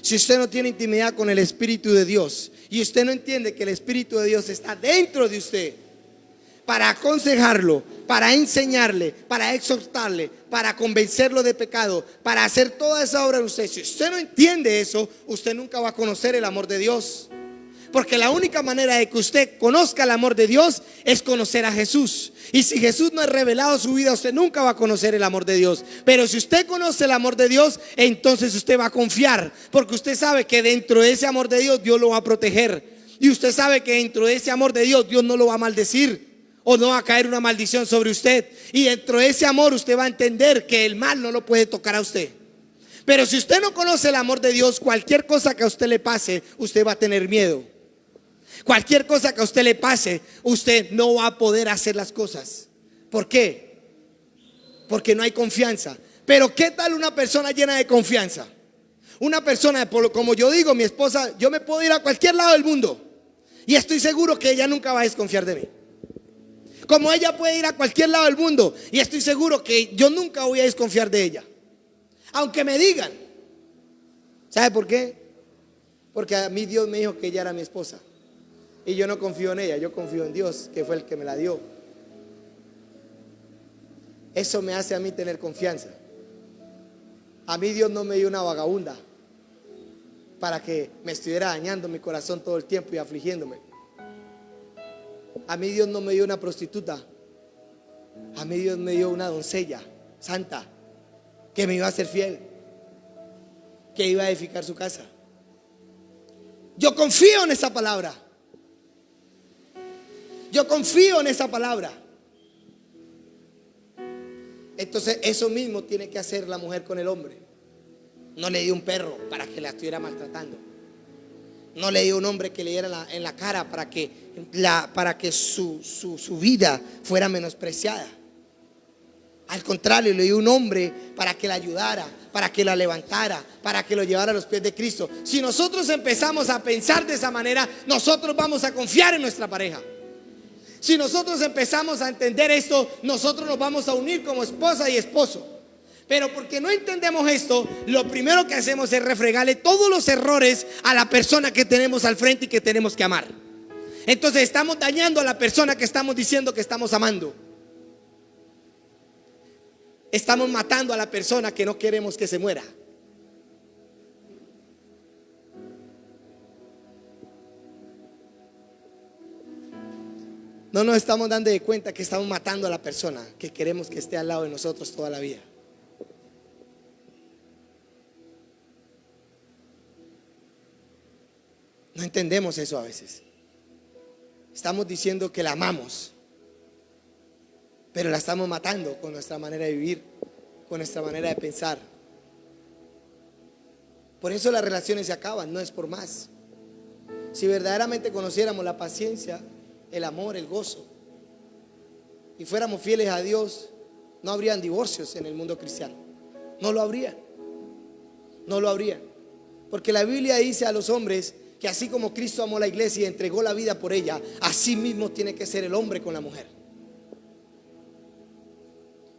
Si usted no tiene intimidad con el Espíritu de Dios y usted no entiende que el Espíritu de Dios está dentro de usted para aconsejarlo, para enseñarle, para exhortarle, para convencerlo de pecado, para hacer toda esa obra en usted, si usted no entiende eso, usted nunca va a conocer el amor de Dios. Porque la única manera de que usted conozca el amor de Dios es conocer a Jesús. Y si Jesús no ha revelado su vida, usted nunca va a conocer el amor de Dios. Pero si usted conoce el amor de Dios, entonces usted va a confiar. Porque usted sabe que dentro de ese amor de Dios, Dios lo va a proteger. Y usted sabe que dentro de ese amor de Dios, Dios no lo va a maldecir. O no va a caer una maldición sobre usted. Y dentro de ese amor usted va a entender que el mal no lo puede tocar a usted. Pero si usted no conoce el amor de Dios, cualquier cosa que a usted le pase, usted va a tener miedo. Cualquier cosa que a usted le pase, usted no va a poder hacer las cosas. ¿Por qué? Porque no hay confianza. Pero ¿qué tal una persona llena de confianza? Una persona, como yo digo, mi esposa, yo me puedo ir a cualquier lado del mundo y estoy seguro que ella nunca va a desconfiar de mí. Como ella puede ir a cualquier lado del mundo y estoy seguro que yo nunca voy a desconfiar de ella. Aunque me digan. ¿Sabe por qué? Porque a mí Dios me dijo que ella era mi esposa. Y yo no confío en ella, yo confío en Dios, que fue el que me la dio. Eso me hace a mí tener confianza. A mí Dios no me dio una vagabunda para que me estuviera dañando mi corazón todo el tiempo y afligiéndome. A mí Dios no me dio una prostituta. A mí Dios me dio una doncella santa que me iba a ser fiel, que iba a edificar su casa. Yo confío en esa palabra. Yo confío en esa palabra. Entonces eso mismo tiene que hacer la mujer con el hombre. No le dio un perro para que la estuviera maltratando. No le dio un hombre que le diera en la cara para que su vida fuera menospreciada. Al contrario, le dio un hombre para que la ayudara, para que la levantara, para que lo llevara a los pies de Cristo. Si nosotros empezamos a pensar de esa manera, nosotros vamos a confiar en nuestra pareja. Si nosotros empezamos a entender esto, nosotros nos vamos a unir como esposa y esposo. Pero porque no entendemos esto, lo primero que hacemos es refregarle todos los errores a la persona que tenemos al frente y que tenemos que amar. Entonces estamos dañando a la persona que estamos diciendo que estamos amando. estamos matando a la persona que no queremos que se muera. No nos estamos dando de cuenta que estamos matando a la persona que queremos que esté al lado de nosotros toda la vida. No entendemos eso a veces. Estamos diciendo que la amamos, pero la estamos matando con nuestra manera de vivir, con nuestra manera de pensar. Por eso las relaciones se acaban, no es por más. Si verdaderamente conociéramos la paciencia, el amor, el gozo, y fuéramos fieles a Dios, no habrían divorcios en el mundo cristiano. No lo habrían. No lo habrían. Porque la Biblia dice a los hombres que así como Cristo amó a la iglesia y entregó la vida por ella, así mismo tiene que ser el hombre con la mujer.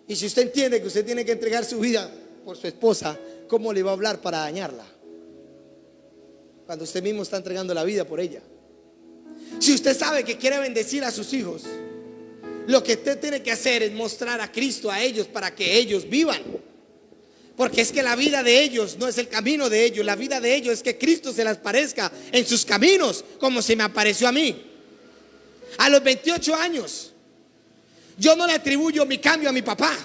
Y si usted entiende que usted tiene que entregar su vida por su esposa, ¿cómo le va a hablar para dañarla? Cuando usted mismo está entregando la vida por ella. Si usted sabe que quiere bendecir a sus hijos, lo que usted tiene que hacer es mostrar a Cristo a ellos para que ellos vivan. Porque es que la vida de ellos no es el camino de ellos. La vida de ellos es que Cristo se les parezca en sus caminos, como se me apareció a mí. A los 28 años, yo no le atribuyo mi cambio a mi papá.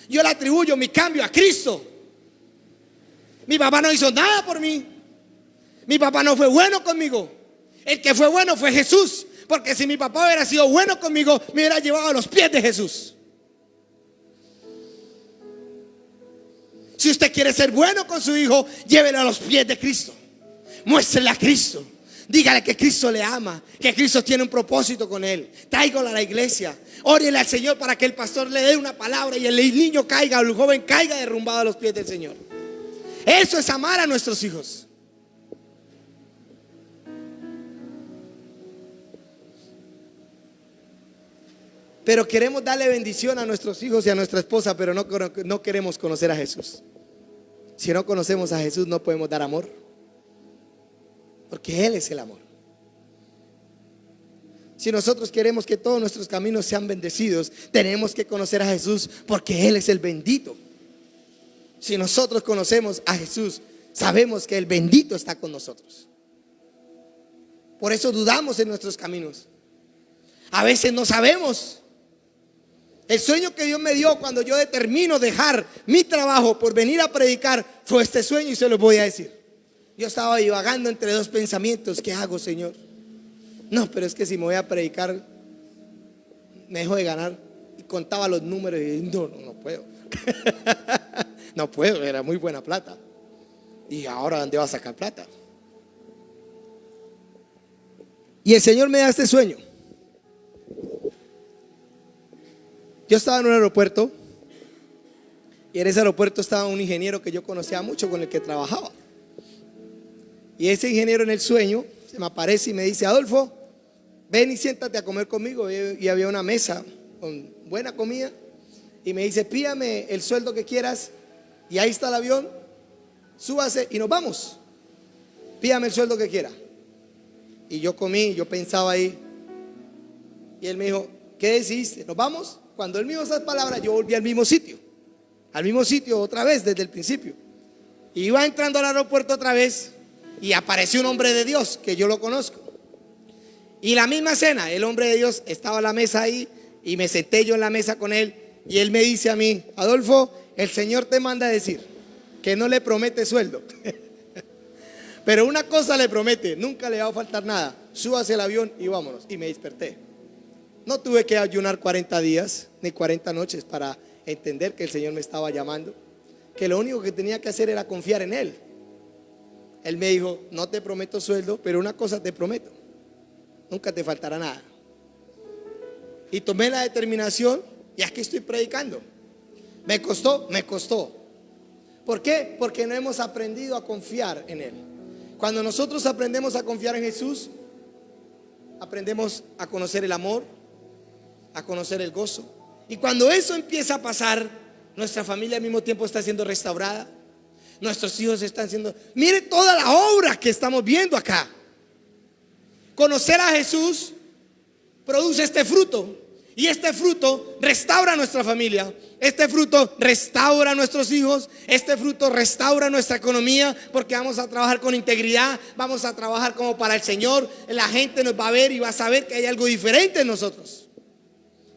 Yo le atribuyo mi cambio a Cristo. Mi papá no hizo nada por mí. Mi papá no fue bueno conmigo. El que fue bueno fue Jesús. Porque si mi papá hubiera sido bueno conmigo, me hubiera llevado a los pies de Jesús. Si usted quiere ser bueno con su hijo, llévelo a los pies de Cristo. Muéstrele a Cristo. Dígale que Cristo le ama, que Cristo tiene un propósito con él. Tráigalo a la iglesia. Órele al Señor para que el pastor le dé una palabra y el niño caiga, o el joven caiga derrumbado a los pies del Señor. Eso es amar a nuestros hijos. Pero queremos darle bendición a nuestros hijos y a nuestra esposa, pero no queremos conocer a Jesús. Si no conocemos a Jesús, no podemos dar amor, porque Él es el amor. Si nosotros queremos que todos nuestros caminos sean bendecidos, tenemos que conocer a Jesús, porque Él es el bendito. Si nosotros conocemos a Jesús, sabemos que el bendito está con nosotros. Por eso dudamos en nuestros caminos. A veces no sabemos. El sueño que Dios me dio cuando yo determino dejar mi trabajo por venir a predicar fue este sueño, y se lo voy a decir. Yo estaba divagando entre dos pensamientos. ¿Qué hago, Señor? No, pero es que si me voy a predicar, me dejo de ganar. Y contaba los números y no puedo. No puedo, era muy buena plata. Y ahora, ¿dónde va a sacar plata? Y el Señor me da este sueño. Yo estaba en un aeropuerto, y en ese aeropuerto estaba un ingeniero que yo conocía mucho, con el que trabajaba. Y ese ingeniero, en el sueño se me aparece y me dice: Adolfo, ven y siéntate a comer conmigo. Y había una mesa con buena comida, y me dice: pídame el sueldo que quieras, y ahí está el avión, súbase y nos vamos. Pídame el sueldo que quiera. Y yo comí, yo pensaba ahí, y él me dijo: ¿qué decidiste? ¿Nos vamos? Cuando él me dijo esas palabras, yo volví al mismo sitio otra vez desde el principio. Y iba entrando al aeropuerto otra vez, y apareció un hombre de Dios que yo lo conozco. Y la misma cena, el hombre de Dios estaba a la mesa ahí, y me senté yo en la mesa con él, y él me dice a mí: Adolfo, el Señor te manda a decir que no le promete sueldo, pero una cosa le promete: nunca le va a faltar nada. Súbase al avión y vámonos. Y me desperté. No tuve que ayunar 40 días ni 40 noches para entender que el Señor me estaba llamando, que lo único que tenía que hacer era confiar en Él. Él me dijo: no te prometo sueldo, pero una cosa te prometo: nunca te faltará nada. Y tomé la determinación, y aquí estoy predicando. Me costó. ¿Por qué? Porque no hemos aprendido a confiar en Él. Cuando nosotros aprendemos a confiar en Jesús, aprendemos a conocer el amor, a conocer el gozo. Y cuando eso empieza a pasar, nuestra familia al mismo tiempo está siendo restaurada. Nuestros hijos están siendo... Mire toda la obra que estamos viendo acá. Conocer a Jesús produce este fruto. Y este fruto restaura nuestra familia. Este fruto restaura a nuestros hijos. Este fruto restaura nuestra economía, porque vamos a trabajar con integridad. Vamos a trabajar como para el Señor. La gente nos va a ver y va a saber que hay algo diferente en nosotros.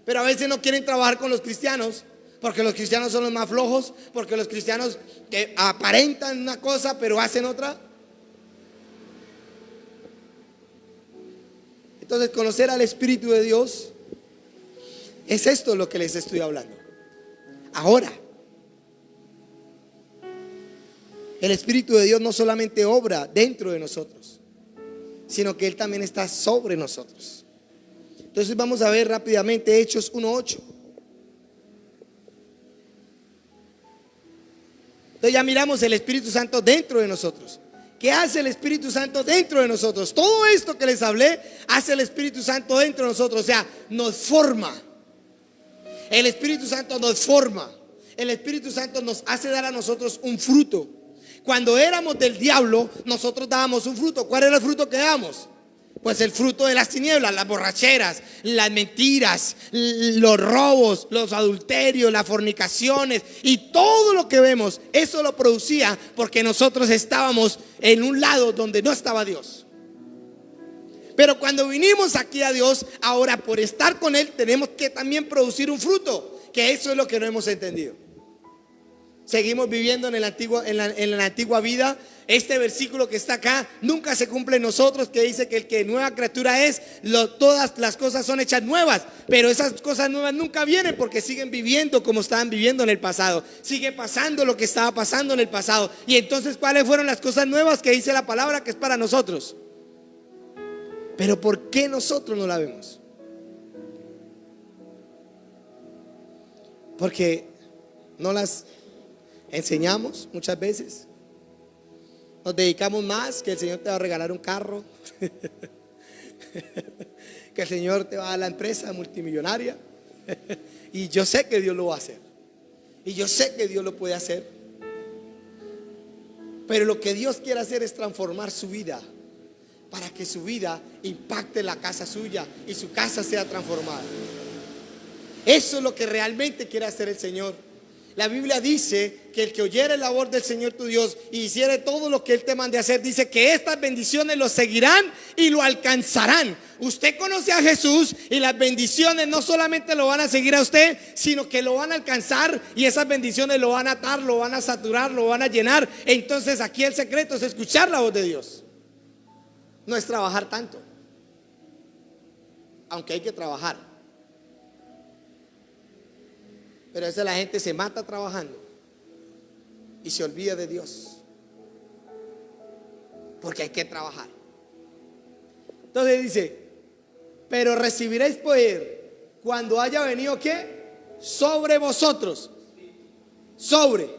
Pero a veces no quieren trabajar con los cristianos, porque los cristianos son los más flojos, porque los cristianos que aparentan una cosa pero hacen otra. Entonces, conocer al Espíritu de Dios es esto lo que les estoy hablando. Ahora, el Espíritu de Dios no solamente obra dentro de nosotros, sino que Él también está sobre nosotros. Entonces vamos a ver rápidamente Hechos 1:8. Entonces ya miramos el Espíritu Santo dentro de nosotros. ¿Qué hace el Espíritu Santo dentro de nosotros? Todo esto que les hablé hace el Espíritu Santo dentro de nosotros. O sea, nos forma. El Espíritu Santo nos forma. El Espíritu Santo nos hace dar a nosotros un fruto. Cuando éramos del diablo, nosotros dábamos un fruto. ¿Cuál era el fruto que dábamos? Pues el fruto de las tinieblas, las borracheras, las mentiras, los robos, los adulterios, las fornicaciones y todo lo que vemos. Eso lo producía porque nosotros estábamos en un lado donde no estaba Dios. Pero cuando vinimos aquí a Dios, ahora por estar con Él tenemos que también producir un fruto, que eso es lo que no hemos entendido. Seguimos viviendo en la antigua vida. Este versículo que está acá nunca se cumple en nosotros, que dice que el que nueva criatura es, todas las cosas son hechas nuevas. Pero esas cosas nuevas nunca vienen porque siguen viviendo como estaban viviendo en el pasado. Sigue pasando lo que estaba pasando en el pasado. Y entonces, ¿cuáles fueron las cosas nuevas que dice la palabra que es para nosotros? Pero ¿por qué nosotros no la vemos? Porque no las enseñamos muchas veces. Nos dedicamos más, que el Señor te va a regalar un carro, que el Señor te va a dar la empresa multimillonaria. Y yo sé que Dios lo va a hacer. Y yo sé que Dios lo puede hacer. Pero lo que Dios quiere hacer es transformar su vida, para que su vida impacte la casa suya y su casa sea transformada. Eso es lo que realmente quiere hacer el Señor. La Biblia dice que el que oyere la voz del Señor tu Dios y hiciere todo lo que Él te mande hacer, dice que estas bendiciones lo seguirán y lo alcanzarán. Usted conoce a Jesús y las bendiciones no solamente lo van a seguir a usted, sino que lo van a alcanzar, y esas bendiciones lo van a atar, lo van a saturar, lo van a llenar. Entonces aquí el secreto es escuchar la voz de Dios. No es trabajar tanto, aunque hay que trabajar. Pero a veces la gente se mata trabajando y se olvida de Dios, porque hay que trabajar. Entonces dice: pero recibiréis poder cuando haya venido ¿qué? Sobre vosotros. Sobre.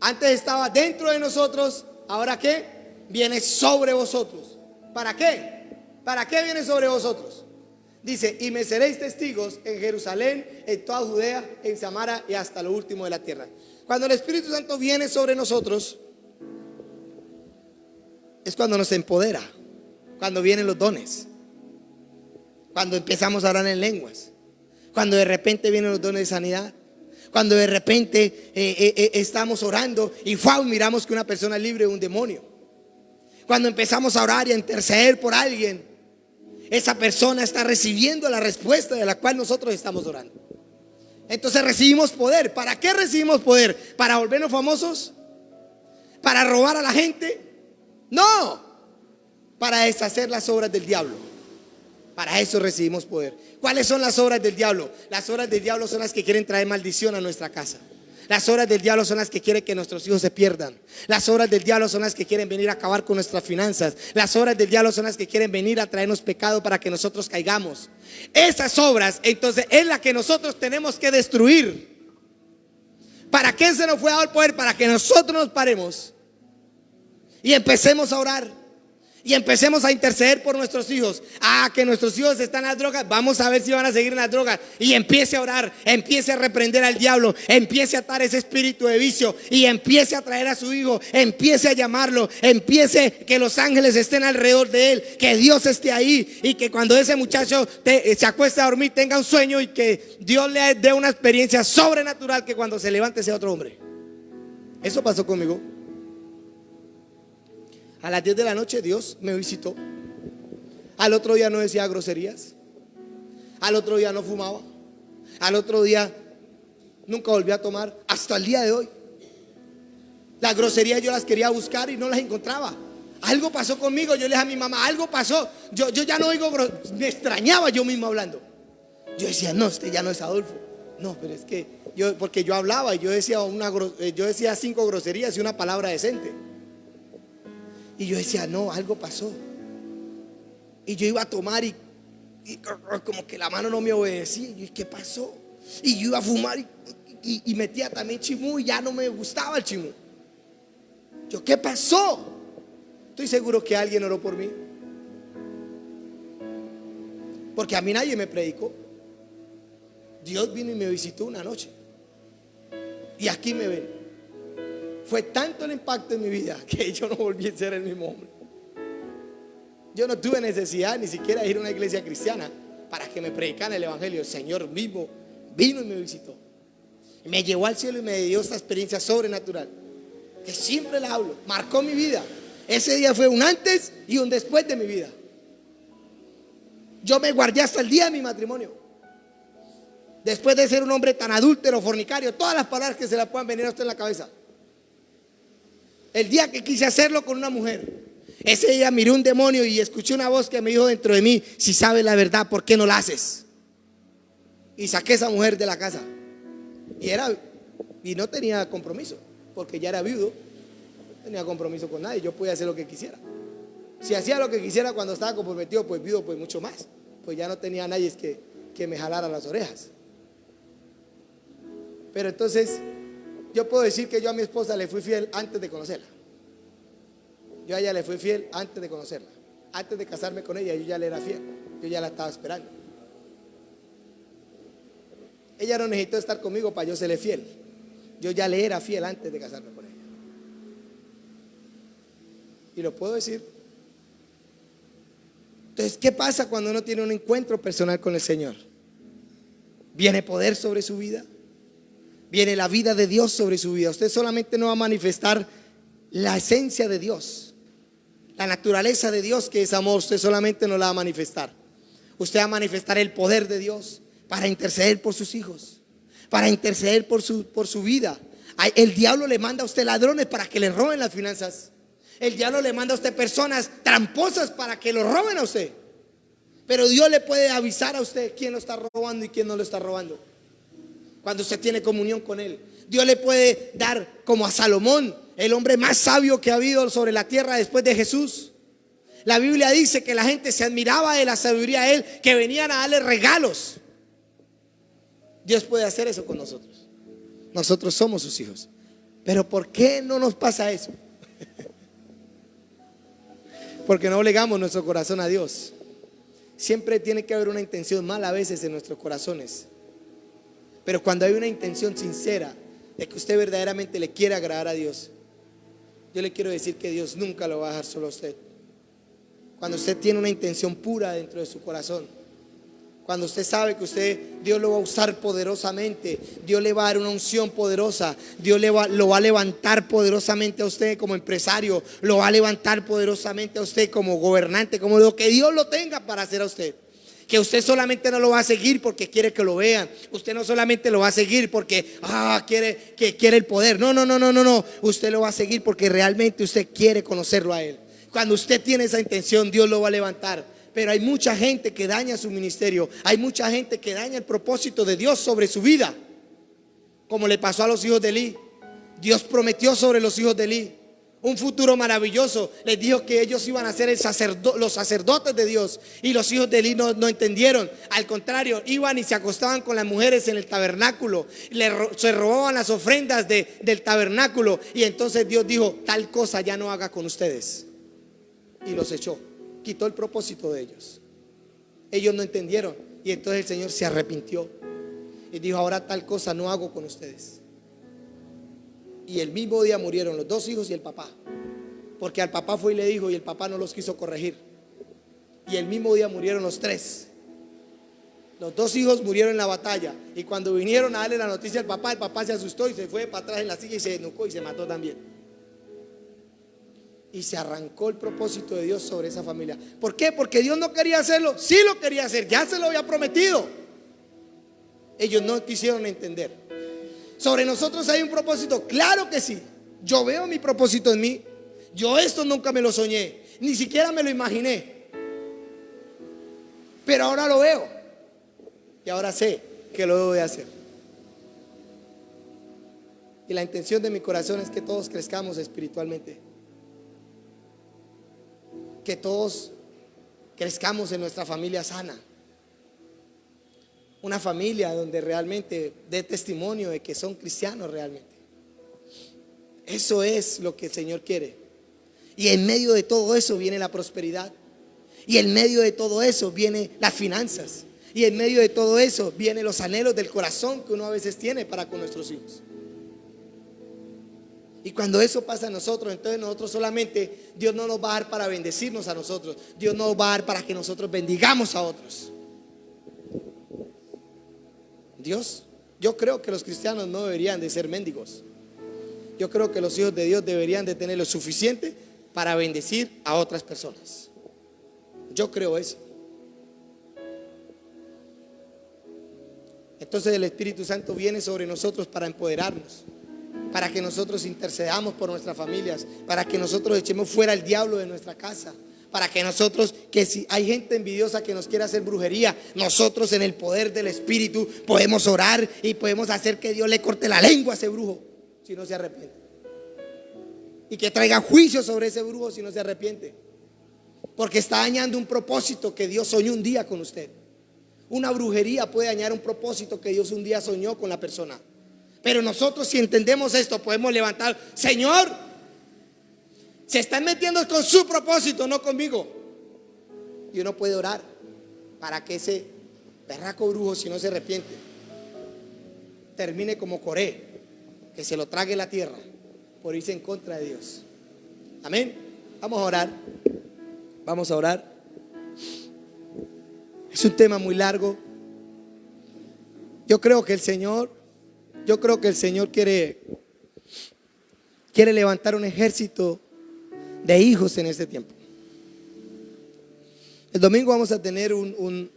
Antes estaba dentro de nosotros, ahora ¿qué? Viene sobre vosotros. ¿Para qué? ¿Para qué viene sobre vosotros? Dice: y me seréis testigos en Jerusalén, en toda Judea, en Samaria y hasta lo último de la tierra. Cuando el Espíritu Santo viene sobre nosotros, es cuando nos empodera, cuando vienen los dones, cuando empezamos a hablar en lenguas, cuando de repente vienen los dones de sanidad, cuando de repente estamos orando y ¡fau! Miramos que una persona es libre de un demonio. Cuando empezamos a orar y a interceder por alguien, esa persona está recibiendo la respuesta de la cual nosotros estamos orando. Entonces recibimos poder. ¿Para qué recibimos poder? ¿Para volvernos famosos? ¿Para robar a la gente? No, para deshacer las obras del diablo. Para eso recibimos poder. ¿Cuáles son las obras del diablo? Las obras del diablo son las que quieren traer maldición a nuestra casa. Las obras del diablo son las que quieren que nuestros hijos se pierdan. Las obras del diablo son las que quieren venir a acabar con nuestras finanzas. Las obras del diablo son las que quieren venir a traernos pecado para que nosotros caigamos. Esas obras, entonces, es la que nosotros tenemos que destruir. ¿Para qué se nos fue dado el poder? Para que nosotros nos paremos y empecemos a orar y empecemos a interceder por nuestros hijos. Que nuestros hijos están en las drogas, vamos a ver si van a seguir en las drogas. Y empiece a orar, empiece a reprender al diablo, empiece a atar ese espíritu de vicio y empiece a traer a su hijo, empiece a llamarlo, empiece que los ángeles estén alrededor de él, que Dios esté ahí y que cuando ese muchacho se acueste a dormir tenga un sueño y que Dios le dé una experiencia sobrenatural, que cuando se levante sea otro hombre. Eso pasó conmigo. A las 10 de la noche Dios me visitó. Al otro día no decía groserías. Al otro día no fumaba. Al otro día nunca volví a tomar. Hasta el día de hoy. Las groserías yo las quería buscar y no las encontraba. Algo pasó conmigo. Yo le dije a mi mamá, algo pasó. Yo ya no oigo groserías. Me extrañaba yo mismo hablando. Yo decía, no, este ya no es Adolfo. No, pero es que porque yo hablaba y yo decía 5 groserías y una palabra decente. Y yo decía, no, algo pasó. Y yo iba a tomar y como que la mano no me obedecía. Y yo, ¿qué pasó? Y yo iba a fumar y metía también chimú y ya no me gustaba el chimú. Yo, ¿qué pasó? Estoy seguro que alguien oró por mí. Porque a mí nadie me predicó. Dios vino y me visitó una noche. Y aquí me ven. Fue tanto el impacto en mi vida que yo no volví a ser el mismo hombre. Yo no tuve necesidad ni siquiera de ir a una iglesia cristiana para que me predicaran el evangelio. El Señor mismo vino y me visitó y me llevó al cielo y me dio esta experiencia sobrenatural que siempre la hablo. Marcó mi vida. Ese día fue un antes y un después de mi vida. Yo me guardé hasta el día de mi matrimonio. Después de ser un hombre tan adúltero, fornicario, todas las palabras que se le puedan venir a usted en la cabeza. El día que quise hacerlo con una mujer, ese día miré un demonio y escuché una voz que me dijo dentro de mí, si sabes la verdad, ¿por qué no la haces? Y saqué a esa mujer de la casa. Y no tenía compromiso, porque ya era viudo. No tenía compromiso con nadie, yo podía hacer lo que quisiera. Si hacía lo que quisiera cuando estaba comprometido, pues viudo, pues mucho más. Pues ya no tenía nadie que me jalara las orejas. Pero entonces yo puedo decir que yo a mi esposa le fui fiel antes de conocerla. Yo a ella le fui fiel antes de conocerla. Antes de casarme con ella yo ya le era fiel. Yo ya la estaba esperando. Ella no necesitó estar conmigo para yo serle fiel. Yo ya le era fiel antes de casarme con ella. Y lo puedo decir. Entonces, ¿qué pasa cuando uno tiene un encuentro personal con el Señor? Viene poder sobre su vida. Viene la vida de Dios sobre su vida. Usted solamente no va a manifestar la esencia de Dios, la naturaleza de Dios, que es amor. Usted solamente no la va a manifestar. Usted va a manifestar el poder de Dios para interceder por sus hijos, para interceder por su vida. El diablo le manda a usted ladrones para que le roben las finanzas. El diablo le manda a usted personas tramposas para que lo roben a usted. Pero Dios le puede avisar a usted quién lo está robando y quién no lo está robando. Cuando usted tiene comunión con Él, Dios le puede dar, como a Salomón, el hombre más sabio que ha habido sobre la tierra después de Jesús. La Biblia dice que la gente se admiraba de la sabiduría de Él, que venían a darle regalos. Dios puede hacer eso con nosotros. Nosotros somos sus hijos. Pero ¿por qué no nos pasa eso? Porque no obligamos nuestro corazón a Dios. Siempre tiene que haber una intención mala a veces en nuestros corazones. Pero cuando hay una intención sincera de que usted verdaderamente le quiere agradar a Dios, yo le quiero decir que Dios nunca lo va a dejar solo a usted. Cuando usted tiene una intención pura dentro de su corazón, cuando usted sabe que Dios lo va a usar poderosamente, Dios le va a dar una unción poderosa, Dios lo va a levantar poderosamente a usted como empresario, lo va a levantar poderosamente a usted como gobernante, como lo que Dios lo tenga para hacer a usted. Que usted solamente no lo va a seguir porque quiere que lo vean. Usted no solamente lo va a seguir porque quiere el poder. No. Usted lo va a seguir porque realmente usted quiere conocerlo a Él. Cuando usted tiene esa intención, Dios lo va a levantar. Pero hay mucha gente que daña su ministerio. Hay mucha gente que daña el propósito de Dios sobre su vida. Como le pasó a los hijos de Elí. Dios prometió sobre los hijos de Elí un futuro maravilloso. Les dijo que ellos iban a ser los sacerdotes de Dios. Y los hijos de Elí no entendieron. Al contrario, iban y se acostaban con las mujeres en el tabernáculo. Se robaban las ofrendas del tabernáculo. Y entonces Dios dijo, tal cosa ya no haga con ustedes. y los echó. Quitó el propósito de ellos. Ellos no entendieron y entonces el Señor se arrepintió y dijo: ahora tal cosa no hago con ustedes. Y el mismo día murieron los dos hijos y el papá, porque al papá fue y le dijo y el papá no los quiso corregir. Y el mismo día murieron los tres. Los dos hijos murieron en la batalla. Y cuando vinieron a darle la noticia al papá, el papá se asustó y se fue para atrás en la silla y se desnucó y se mató también. Y se arrancó el propósito de Dios sobre esa familia. ¿Por qué? Porque Dios no quería hacerlo. Sí lo quería hacer, ya se lo había prometido. Ellos no quisieron entender. Sobre nosotros hay un propósito, claro que sí. Yo veo mi propósito en mí. Yo esto nunca me lo soñé, ni siquiera me lo imaginé, pero ahora lo veo y ahora sé que lo debo de hacer. Y la intención de mi corazón es que todos crezcamos espiritualmente, que todos crezcamos en nuestra familia sana, una familia donde realmente dé testimonio de que son cristianos realmente. Eso es lo que el Señor quiere. Y en medio de todo eso viene la prosperidad. Y en medio de todo eso viene las finanzas. Y en medio de todo eso vienen los anhelos del corazón que uno a veces tiene para con nuestros hijos. Y cuando eso pasa a nosotros, entonces nosotros solamente, Dios no nos va a dar para bendecirnos a nosotros. Dios nos va a dar para que nosotros bendigamos a otros. Dios, yo creo que los cristianos no deberían de ser mendigos. Yo creo que los hijos de Dios deberían de tener lo suficiente para bendecir a otras personas. Yo creo eso. Entonces el Espíritu Santo viene sobre nosotros para empoderarnos, para que nosotros intercedamos por nuestras familias, para que nosotros echemos fuera al diablo de nuestra casa, para que nosotros, que si hay gente envidiosa que nos quiere hacer brujería, nosotros en el poder del Espíritu podemos orar y podemos hacer que Dios le corte la lengua a ese brujo si no se arrepiente, y que traiga juicio sobre ese brujo si no se arrepiente, porque está dañando un propósito que Dios soñó un día con usted. Una brujería puede dañar un propósito que Dios un día soñó con la persona. Pero nosotros, si entendemos esto, podemos levantar: Señor, se están metiendo con su propósito, no conmigo. Y uno puede orar para que ese berraco brujo, si no se arrepiente, termine como Coré, que se lo trague la tierra por irse en contra de Dios. Amén. Vamos a orar. Vamos a orar. Es un tema muy largo. Yo creo que el Señor quiere levantar un ejército de hijos en este tiempo. El domingo vamos a tener un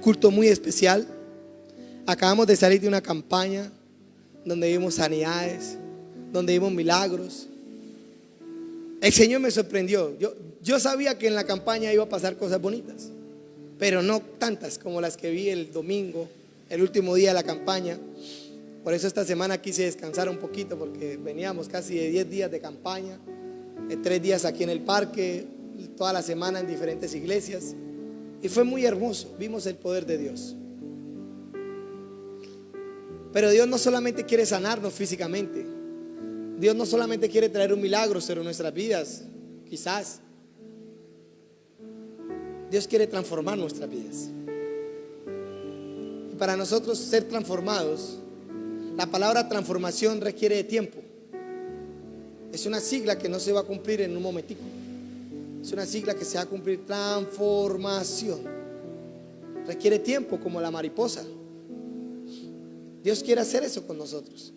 culto muy especial. Acabamos de salir de una campaña donde vimos sanidades, donde vimos milagros. El Señor me sorprendió. Yo sabía que en la campaña iba a pasar cosas bonitas, pero no tantas como las que vi el domingo, el último día de la campaña. Por eso esta semana quise descansar un poquito, porque veníamos casi de 10 días de campaña, 3 días aquí en el parque, toda la semana en diferentes iglesias, y fue muy hermoso. Vimos el poder de Dios. Pero Dios no solamente quiere sanarnos físicamente, Dios no solamente quiere traer un milagro sobre nuestras vidas, quizás Dios quiere transformar nuestras vidas. Y para nosotros ser transformados, la palabra transformación requiere de tiempo. Es una sigla que no se va a cumplir en un momentico. Es una sigla que se va a cumplir: transformación. Requiere tiempo, como la mariposa. Dios quiere hacer eso con nosotros,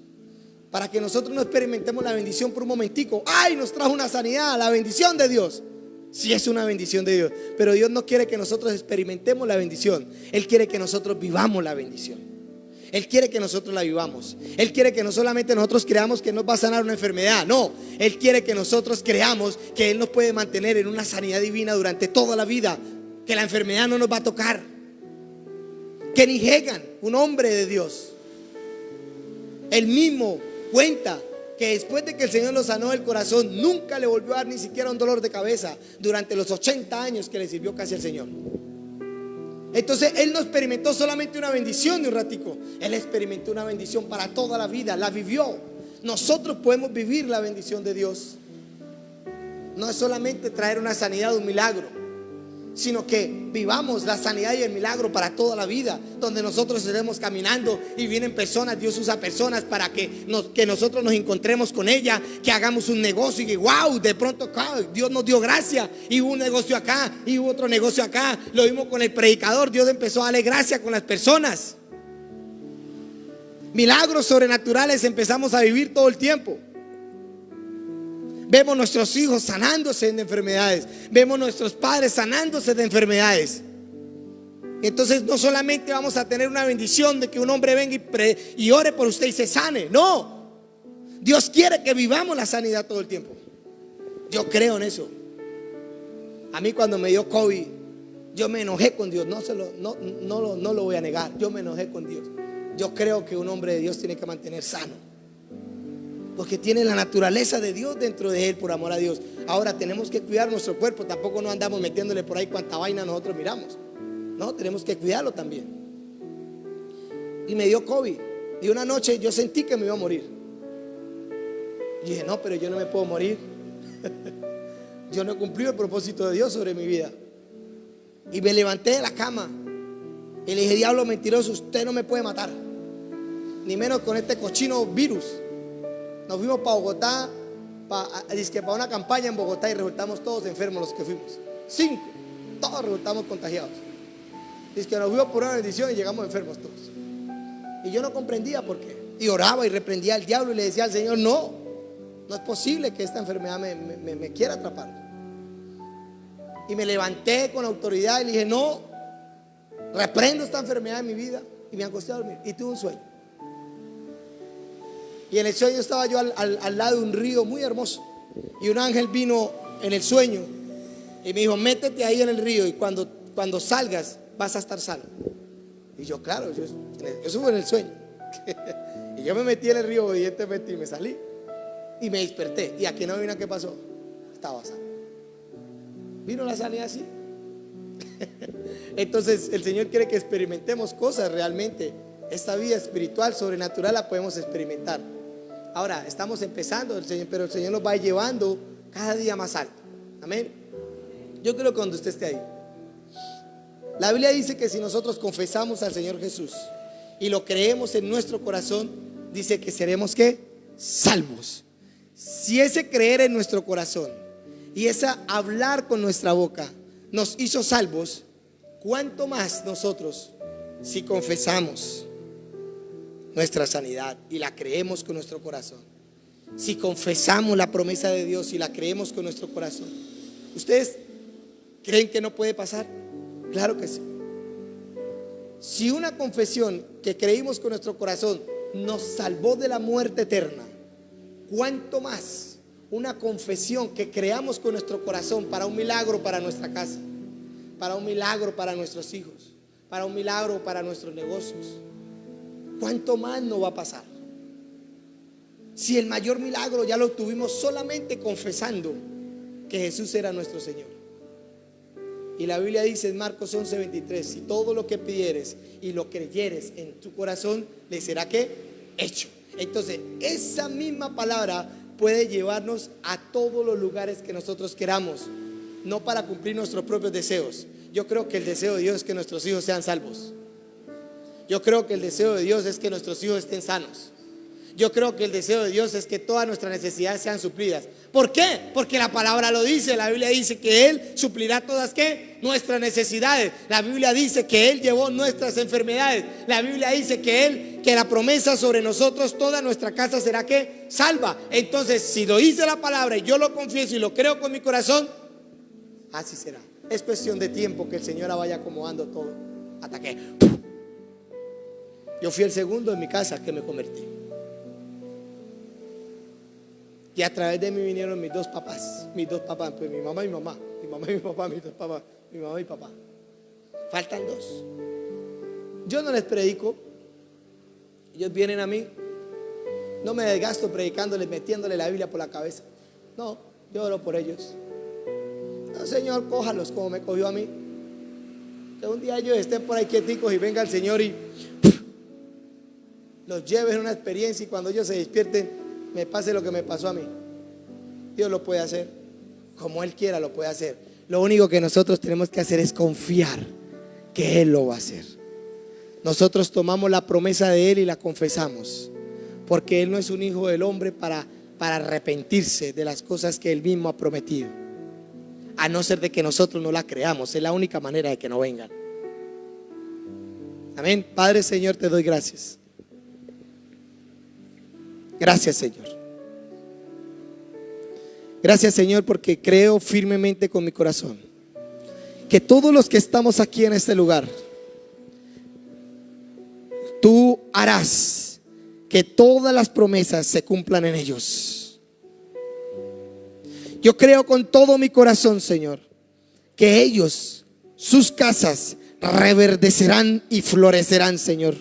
para que nosotros no experimentemos la bendición por un momentico. ¡Ay! Nos trajo una sanidad, la bendición de Dios. Sí, es una bendición de Dios, pero Dios no quiere que nosotros experimentemos la bendición. Él quiere que nosotros vivamos la bendición. Él quiere que nosotros la vivamos. Él quiere que no solamente nosotros creamos que nos va a sanar una enfermedad. No, Él quiere que nosotros creamos que Él nos puede mantener en una sanidad divina durante toda la vida, que la enfermedad no nos va a tocar. Que ni Hegan, un hombre de Dios, él mismo cuenta que después de que el Señor lo sanó del corazón, nunca le volvió a dar ni siquiera un dolor de cabeza durante los 80 años que le sirvió casi al Señor. Entonces él no experimentó solamente una bendición de un ratico, él experimentó una bendición para toda la vida, la vivió. Nosotros podemos vivir la bendición de Dios. no es solamente traer una sanidad, un milagro, sino que vivamos la sanidad y el milagro para toda la vida, donde nosotros estaremos caminando y vienen personas. Dios usa personas para que nosotros nos encontremos con ella, que hagamos un negocio y que wow, de pronto Dios nos dio gracia y hubo un negocio acá y hubo otro negocio acá. Lo vimos con el predicador, Dios empezó a darle gracia con las personas. Milagros sobrenaturales empezamos a vivir todo el tiempo. Vemos nuestros hijos sanándose de enfermedades. Vemos nuestros padres sanándose de enfermedades. Entonces no solamente vamos a tener una bendición de que un hombre venga y ore por usted y se sane. No, Dios quiere que vivamos la sanidad todo el tiempo. Yo creo en eso. A mí cuando me dio COVID, yo me enojé con Dios. No lo voy a negar. Yo me enojé con Dios. Yo creo que un hombre de Dios tiene que mantener sano, porque tiene la naturaleza de Dios dentro de él, por amor a Dios. Ahora tenemos que cuidar nuestro cuerpo. Tampoco no andamos metiéndole por ahí cuanta vaina nosotros miramos. No, tenemos que cuidarlo también. Y me dio COVID. Y una noche yo sentí que me iba a morir. Y dije, no, pero yo no me puedo morir. Yo no he cumplido el propósito de Dios sobre mi vida. Y me levanté de la cama y le dije, diablo mentiroso, usted no me puede matar, ni menos con este cochino virus. Nos fuimos para Bogotá, para una campaña en Bogotá, y resultamos todos enfermos los que fuimos. 5, todos resultamos contagiados. Dice que nos fuimos por una bendición y llegamos enfermos todos. Y yo no comprendía por qué. Y oraba y reprendía al diablo y le decía al Señor, no es posible que esta enfermedad me quiera atrapar. Y me levanté con autoridad y le dije, no, reprendo esta enfermedad en mi vida. Y me acosté a dormir y tuve un sueño. Y en el sueño estaba yo al lado de un río muy hermoso. Y un ángel vino en el sueño y me dijo, métete ahí en el río y cuando salgas vas a estar salvo. Y yo, claro, eso fue en el sueño. Y yo me metí en el río obedientemente y me salí. Y me desperté. Y aquí no vino, ¿qué pasó? Estaba sano. Vino la sanidad así. Entonces el Señor quiere que experimentemos cosas realmente. Esta vida espiritual, sobrenatural, la podemos experimentar. Ahora estamos empezando, pero el Señor nos va llevando cada día más alto. Amén. Yo creo que cuando usted esté ahí, la Biblia dice que si nosotros confesamos al Señor Jesús y lo creemos en nuestro corazón, dice que seremos ¿qué? Salvos. Si ese creer en nuestro corazón y ese hablar con nuestra boca nos hizo salvos, ¿cuánto más nosotros si confesamos nuestra sanidad y la creemos con nuestro corazón? Si confesamos la promesa de Dios y la creemos con nuestro corazón, ¿ustedes creen que no puede pasar? Claro que sí. Si una confesión que creímos con nuestro corazón nos salvó de la muerte eterna, ¿cuánto más una confesión que creamos con nuestro corazón para un milagro para nuestra casa, para un milagro para nuestros hijos, para un milagro para nuestros negocios? ¿Cuánto más no va a pasar? Si el mayor milagro ya lo tuvimos solamente confesando que Jesús era nuestro Señor. Y la Biblia dice en Marcos 11:23, si todo lo que pidieres y lo creyeres en tu corazón, le será ¿qué? Hecho. Entonces esa misma palabra puede llevarnos a todos los lugares que nosotros queramos, no para cumplir nuestros propios deseos. Yo creo que el deseo de Dios es que nuestros hijos sean salvos. Yo creo que el deseo de Dios es que nuestros hijos estén sanos. Yo creo que el deseo de Dios es que todas nuestras necesidades sean suplidas. ¿Por qué? Porque la palabra lo dice. La Biblia dice que Él suplirá todas ¿qué? Nuestras necesidades. La Biblia dice que Él llevó nuestras enfermedades. La Biblia dice que la promesa sobre nosotros, toda nuestra casa será ¿qué? Salva. Entonces, si lo dice la palabra y yo lo confieso y lo creo con mi corazón, así será. Es cuestión de tiempo que el Señor la vaya acomodando todo hasta que yo fui el segundo en mi casa que me convertí. Y a través de mí vinieron mis dos papás, pues mi mamá y mi papá, mis dos papás, mi mamá y mi papá. Faltan dos. Yo no les predico, ellos vienen a mí. No me desgasto predicándoles, metiéndole la Biblia por la cabeza. No, yo oro por ellos. No, Señor, cójalos como me cogió a mí. Que un día ellos estén por ahí quieticos y venga el Señor y los lleve en una experiencia, y cuando ellos se despierten me pase lo que me pasó a mí. Dios lo puede hacer. Como Él quiera lo puede hacer. Lo único que nosotros tenemos que hacer es confiar que Él lo va a hacer. Nosotros tomamos la promesa de Él y la confesamos, porque Él no es un hijo del hombre para arrepentirse de las cosas que Él mismo ha prometido, a no ser de que nosotros no la creamos. Es la única manera de que no vengan. Amén. Padre, Señor, te doy gracias. Gracias, Señor. Gracias, Señor, porque creo firmemente con mi corazón que todos los que estamos aquí en este lugar, tú harás que todas las promesas se cumplan en ellos. Yo creo con todo mi corazón, Señor, que ellos, sus casas, reverdecerán y florecerán, Señor.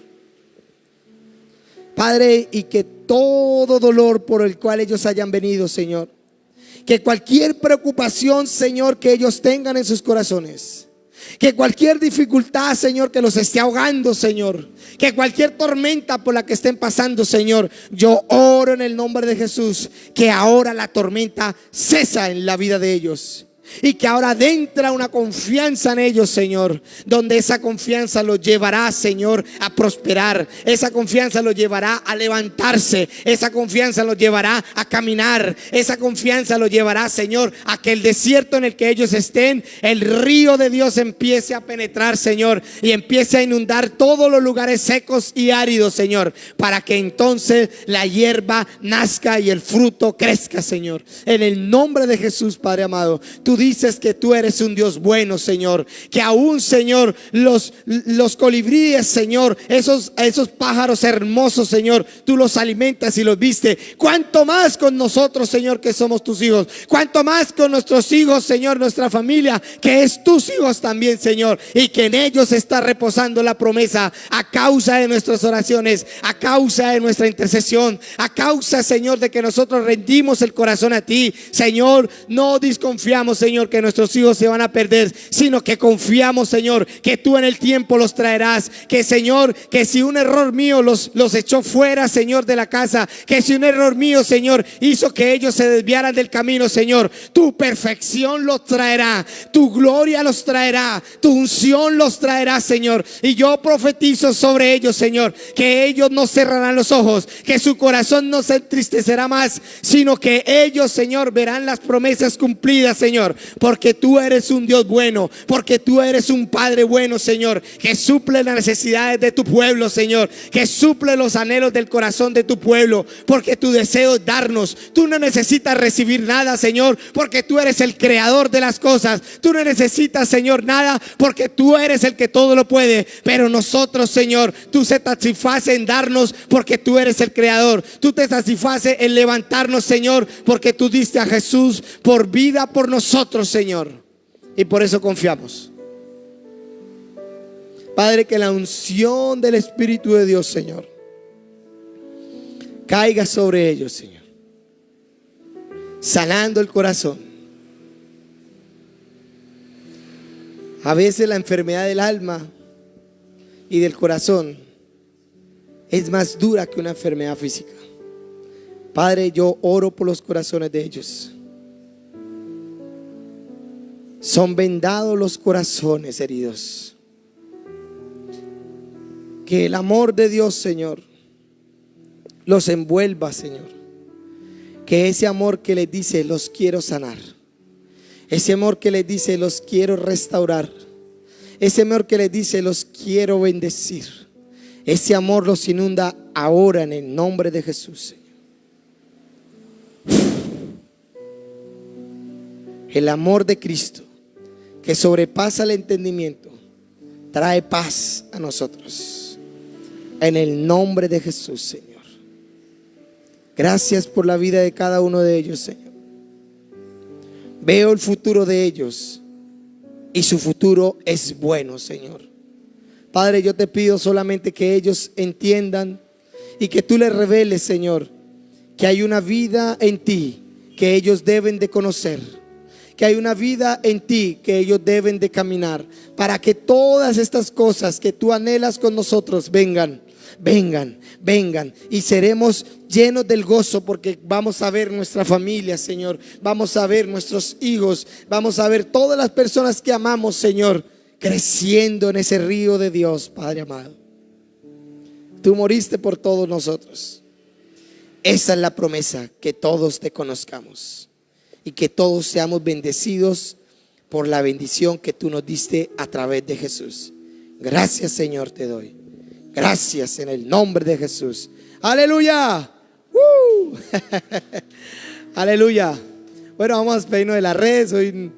Padre, y que todo dolor por el cual ellos hayan venido, Señor, que cualquier preocupación, Señor, que ellos tengan en sus corazones, que cualquier dificultad, Señor, que los esté ahogando, Señor, que cualquier tormenta por la que estén pasando, Señor, yo oro en el nombre de Jesús, que ahora la tormenta cesa en la vida de ellos. Y que ahora adentra una confianza en ellos, Señor, donde esa confianza los llevará, Señor, a prosperar. Esa confianza los llevará a levantarse. Esa confianza los llevará a caminar. Esa confianza los llevará, Señor, a que el desierto en el que ellos estén, el río de Dios empiece a penetrar, Señor, y empiece a inundar todos los lugares secos y áridos, Señor, para que entonces la hierba nazca y el fruto crezca, Señor. En el nombre de Jesús, Padre amado, tú dices que tú eres un Dios bueno, Señor, que aún, Señor, los colibríes, Señor, esos pájaros hermosos, Señor, tú los alimentas y los viste. Cuánto más con nosotros, Señor, que somos tus hijos. Cuánto más con nuestros hijos, Señor, nuestra familia, que es tus hijos también, Señor, y que en ellos está reposando la promesa a causa de nuestras oraciones, a causa de nuestra intercesión, a causa, Señor, de que nosotros rendimos el corazón a ti. Señor, no desconfiamos, Señor, que nuestros hijos se van a perder, sino que confiamos, Señor, que tú en el tiempo los traerás. Que, Señor, que si un error mío los echó fuera, Señor, de la casa, que si un error mío, Señor, hizo que ellos se desviaran del camino, Señor, tu perfección los traerá, tu gloria los traerá, tu unción los traerá, Señor. Y yo profetizo sobre ellos, Señor, que ellos no cerrarán los ojos, que su corazón no se entristecerá más, sino que ellos, Señor, verán las promesas cumplidas, Señor, porque tú eres un Dios bueno, porque tú eres un Padre bueno, Señor, que suple las necesidades de tu pueblo, Señor, que suple los anhelos del corazón de tu pueblo, porque tu deseo es darnos. Tú no necesitas recibir nada, Señor, porque tú eres el creador de las cosas. Tú no necesitas, Señor, nada, porque tú eres el que todo lo puede. Pero nosotros, Señor, tú se satisface en darnos, porque tú eres el creador. Tú te satisface en levantarnos, Señor, porque tú diste a Jesús por vida por nosotros, Señor, y por eso confiamos. Padre, que la unción del Espíritu de Dios, Señor, caiga sobre ellos, Señor, sanando el corazón. A veces la enfermedad del alma y del corazón es más dura que una enfermedad física. Padre, yo oro por los corazones de ellos. Son vendados los corazones heridos. Que el amor de Dios, Señor, los envuelva, Señor. Que ese amor que les dice, los quiero sanar. Ese amor que les dice, los quiero restaurar. Ese amor que les dice, los quiero bendecir. Ese amor los inunda ahora en el nombre de Jesús, Señor. El amor de Cristo, que sobrepasa el entendimiento, trae paz a nosotros. En el nombre de Jesús, Señor. Gracias por la vida de cada uno de ellos, Señor. Veo el futuro de ellos y su futuro es bueno, Señor. Padre, yo te pido solamente que ellos entiendan y que tú les reveles, Señor, que hay una vida en ti que ellos deben de conocer, que hay una vida en ti que ellos deben de caminar, para que todas estas cosas que tú anhelas con nosotros vengan. Vengan, vengan y seremos llenos del gozo porque vamos a ver nuestra familia, Señor. Vamos a ver nuestros hijos, vamos a ver todas las personas que amamos, Señor, creciendo en ese río de Dios, Padre amado. Tú moriste por todos nosotros. Esa es la promesa, que todos te conozcamos y que todos seamos bendecidos por la bendición que tú nos diste a través de Jesús. Gracias, Señor, te doy. Gracias en el nombre de Jesús. Aleluya. Aleluya. Bueno, vamos a despedirnos de las redes. Hoy,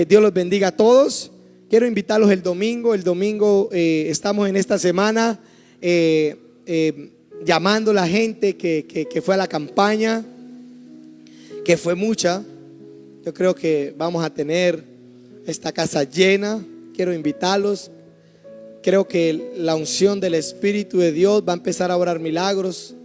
Dios los bendiga a todos. Quiero invitarlos el domingo. El domingo estamos en esta semana llamando a la gente que fue a la campaña, que fue mucha. Yo creo que vamos a tener esta casa llena. Quiero invitarlos. Creo que la unción del Espíritu de Dios va a empezar a obrar milagros.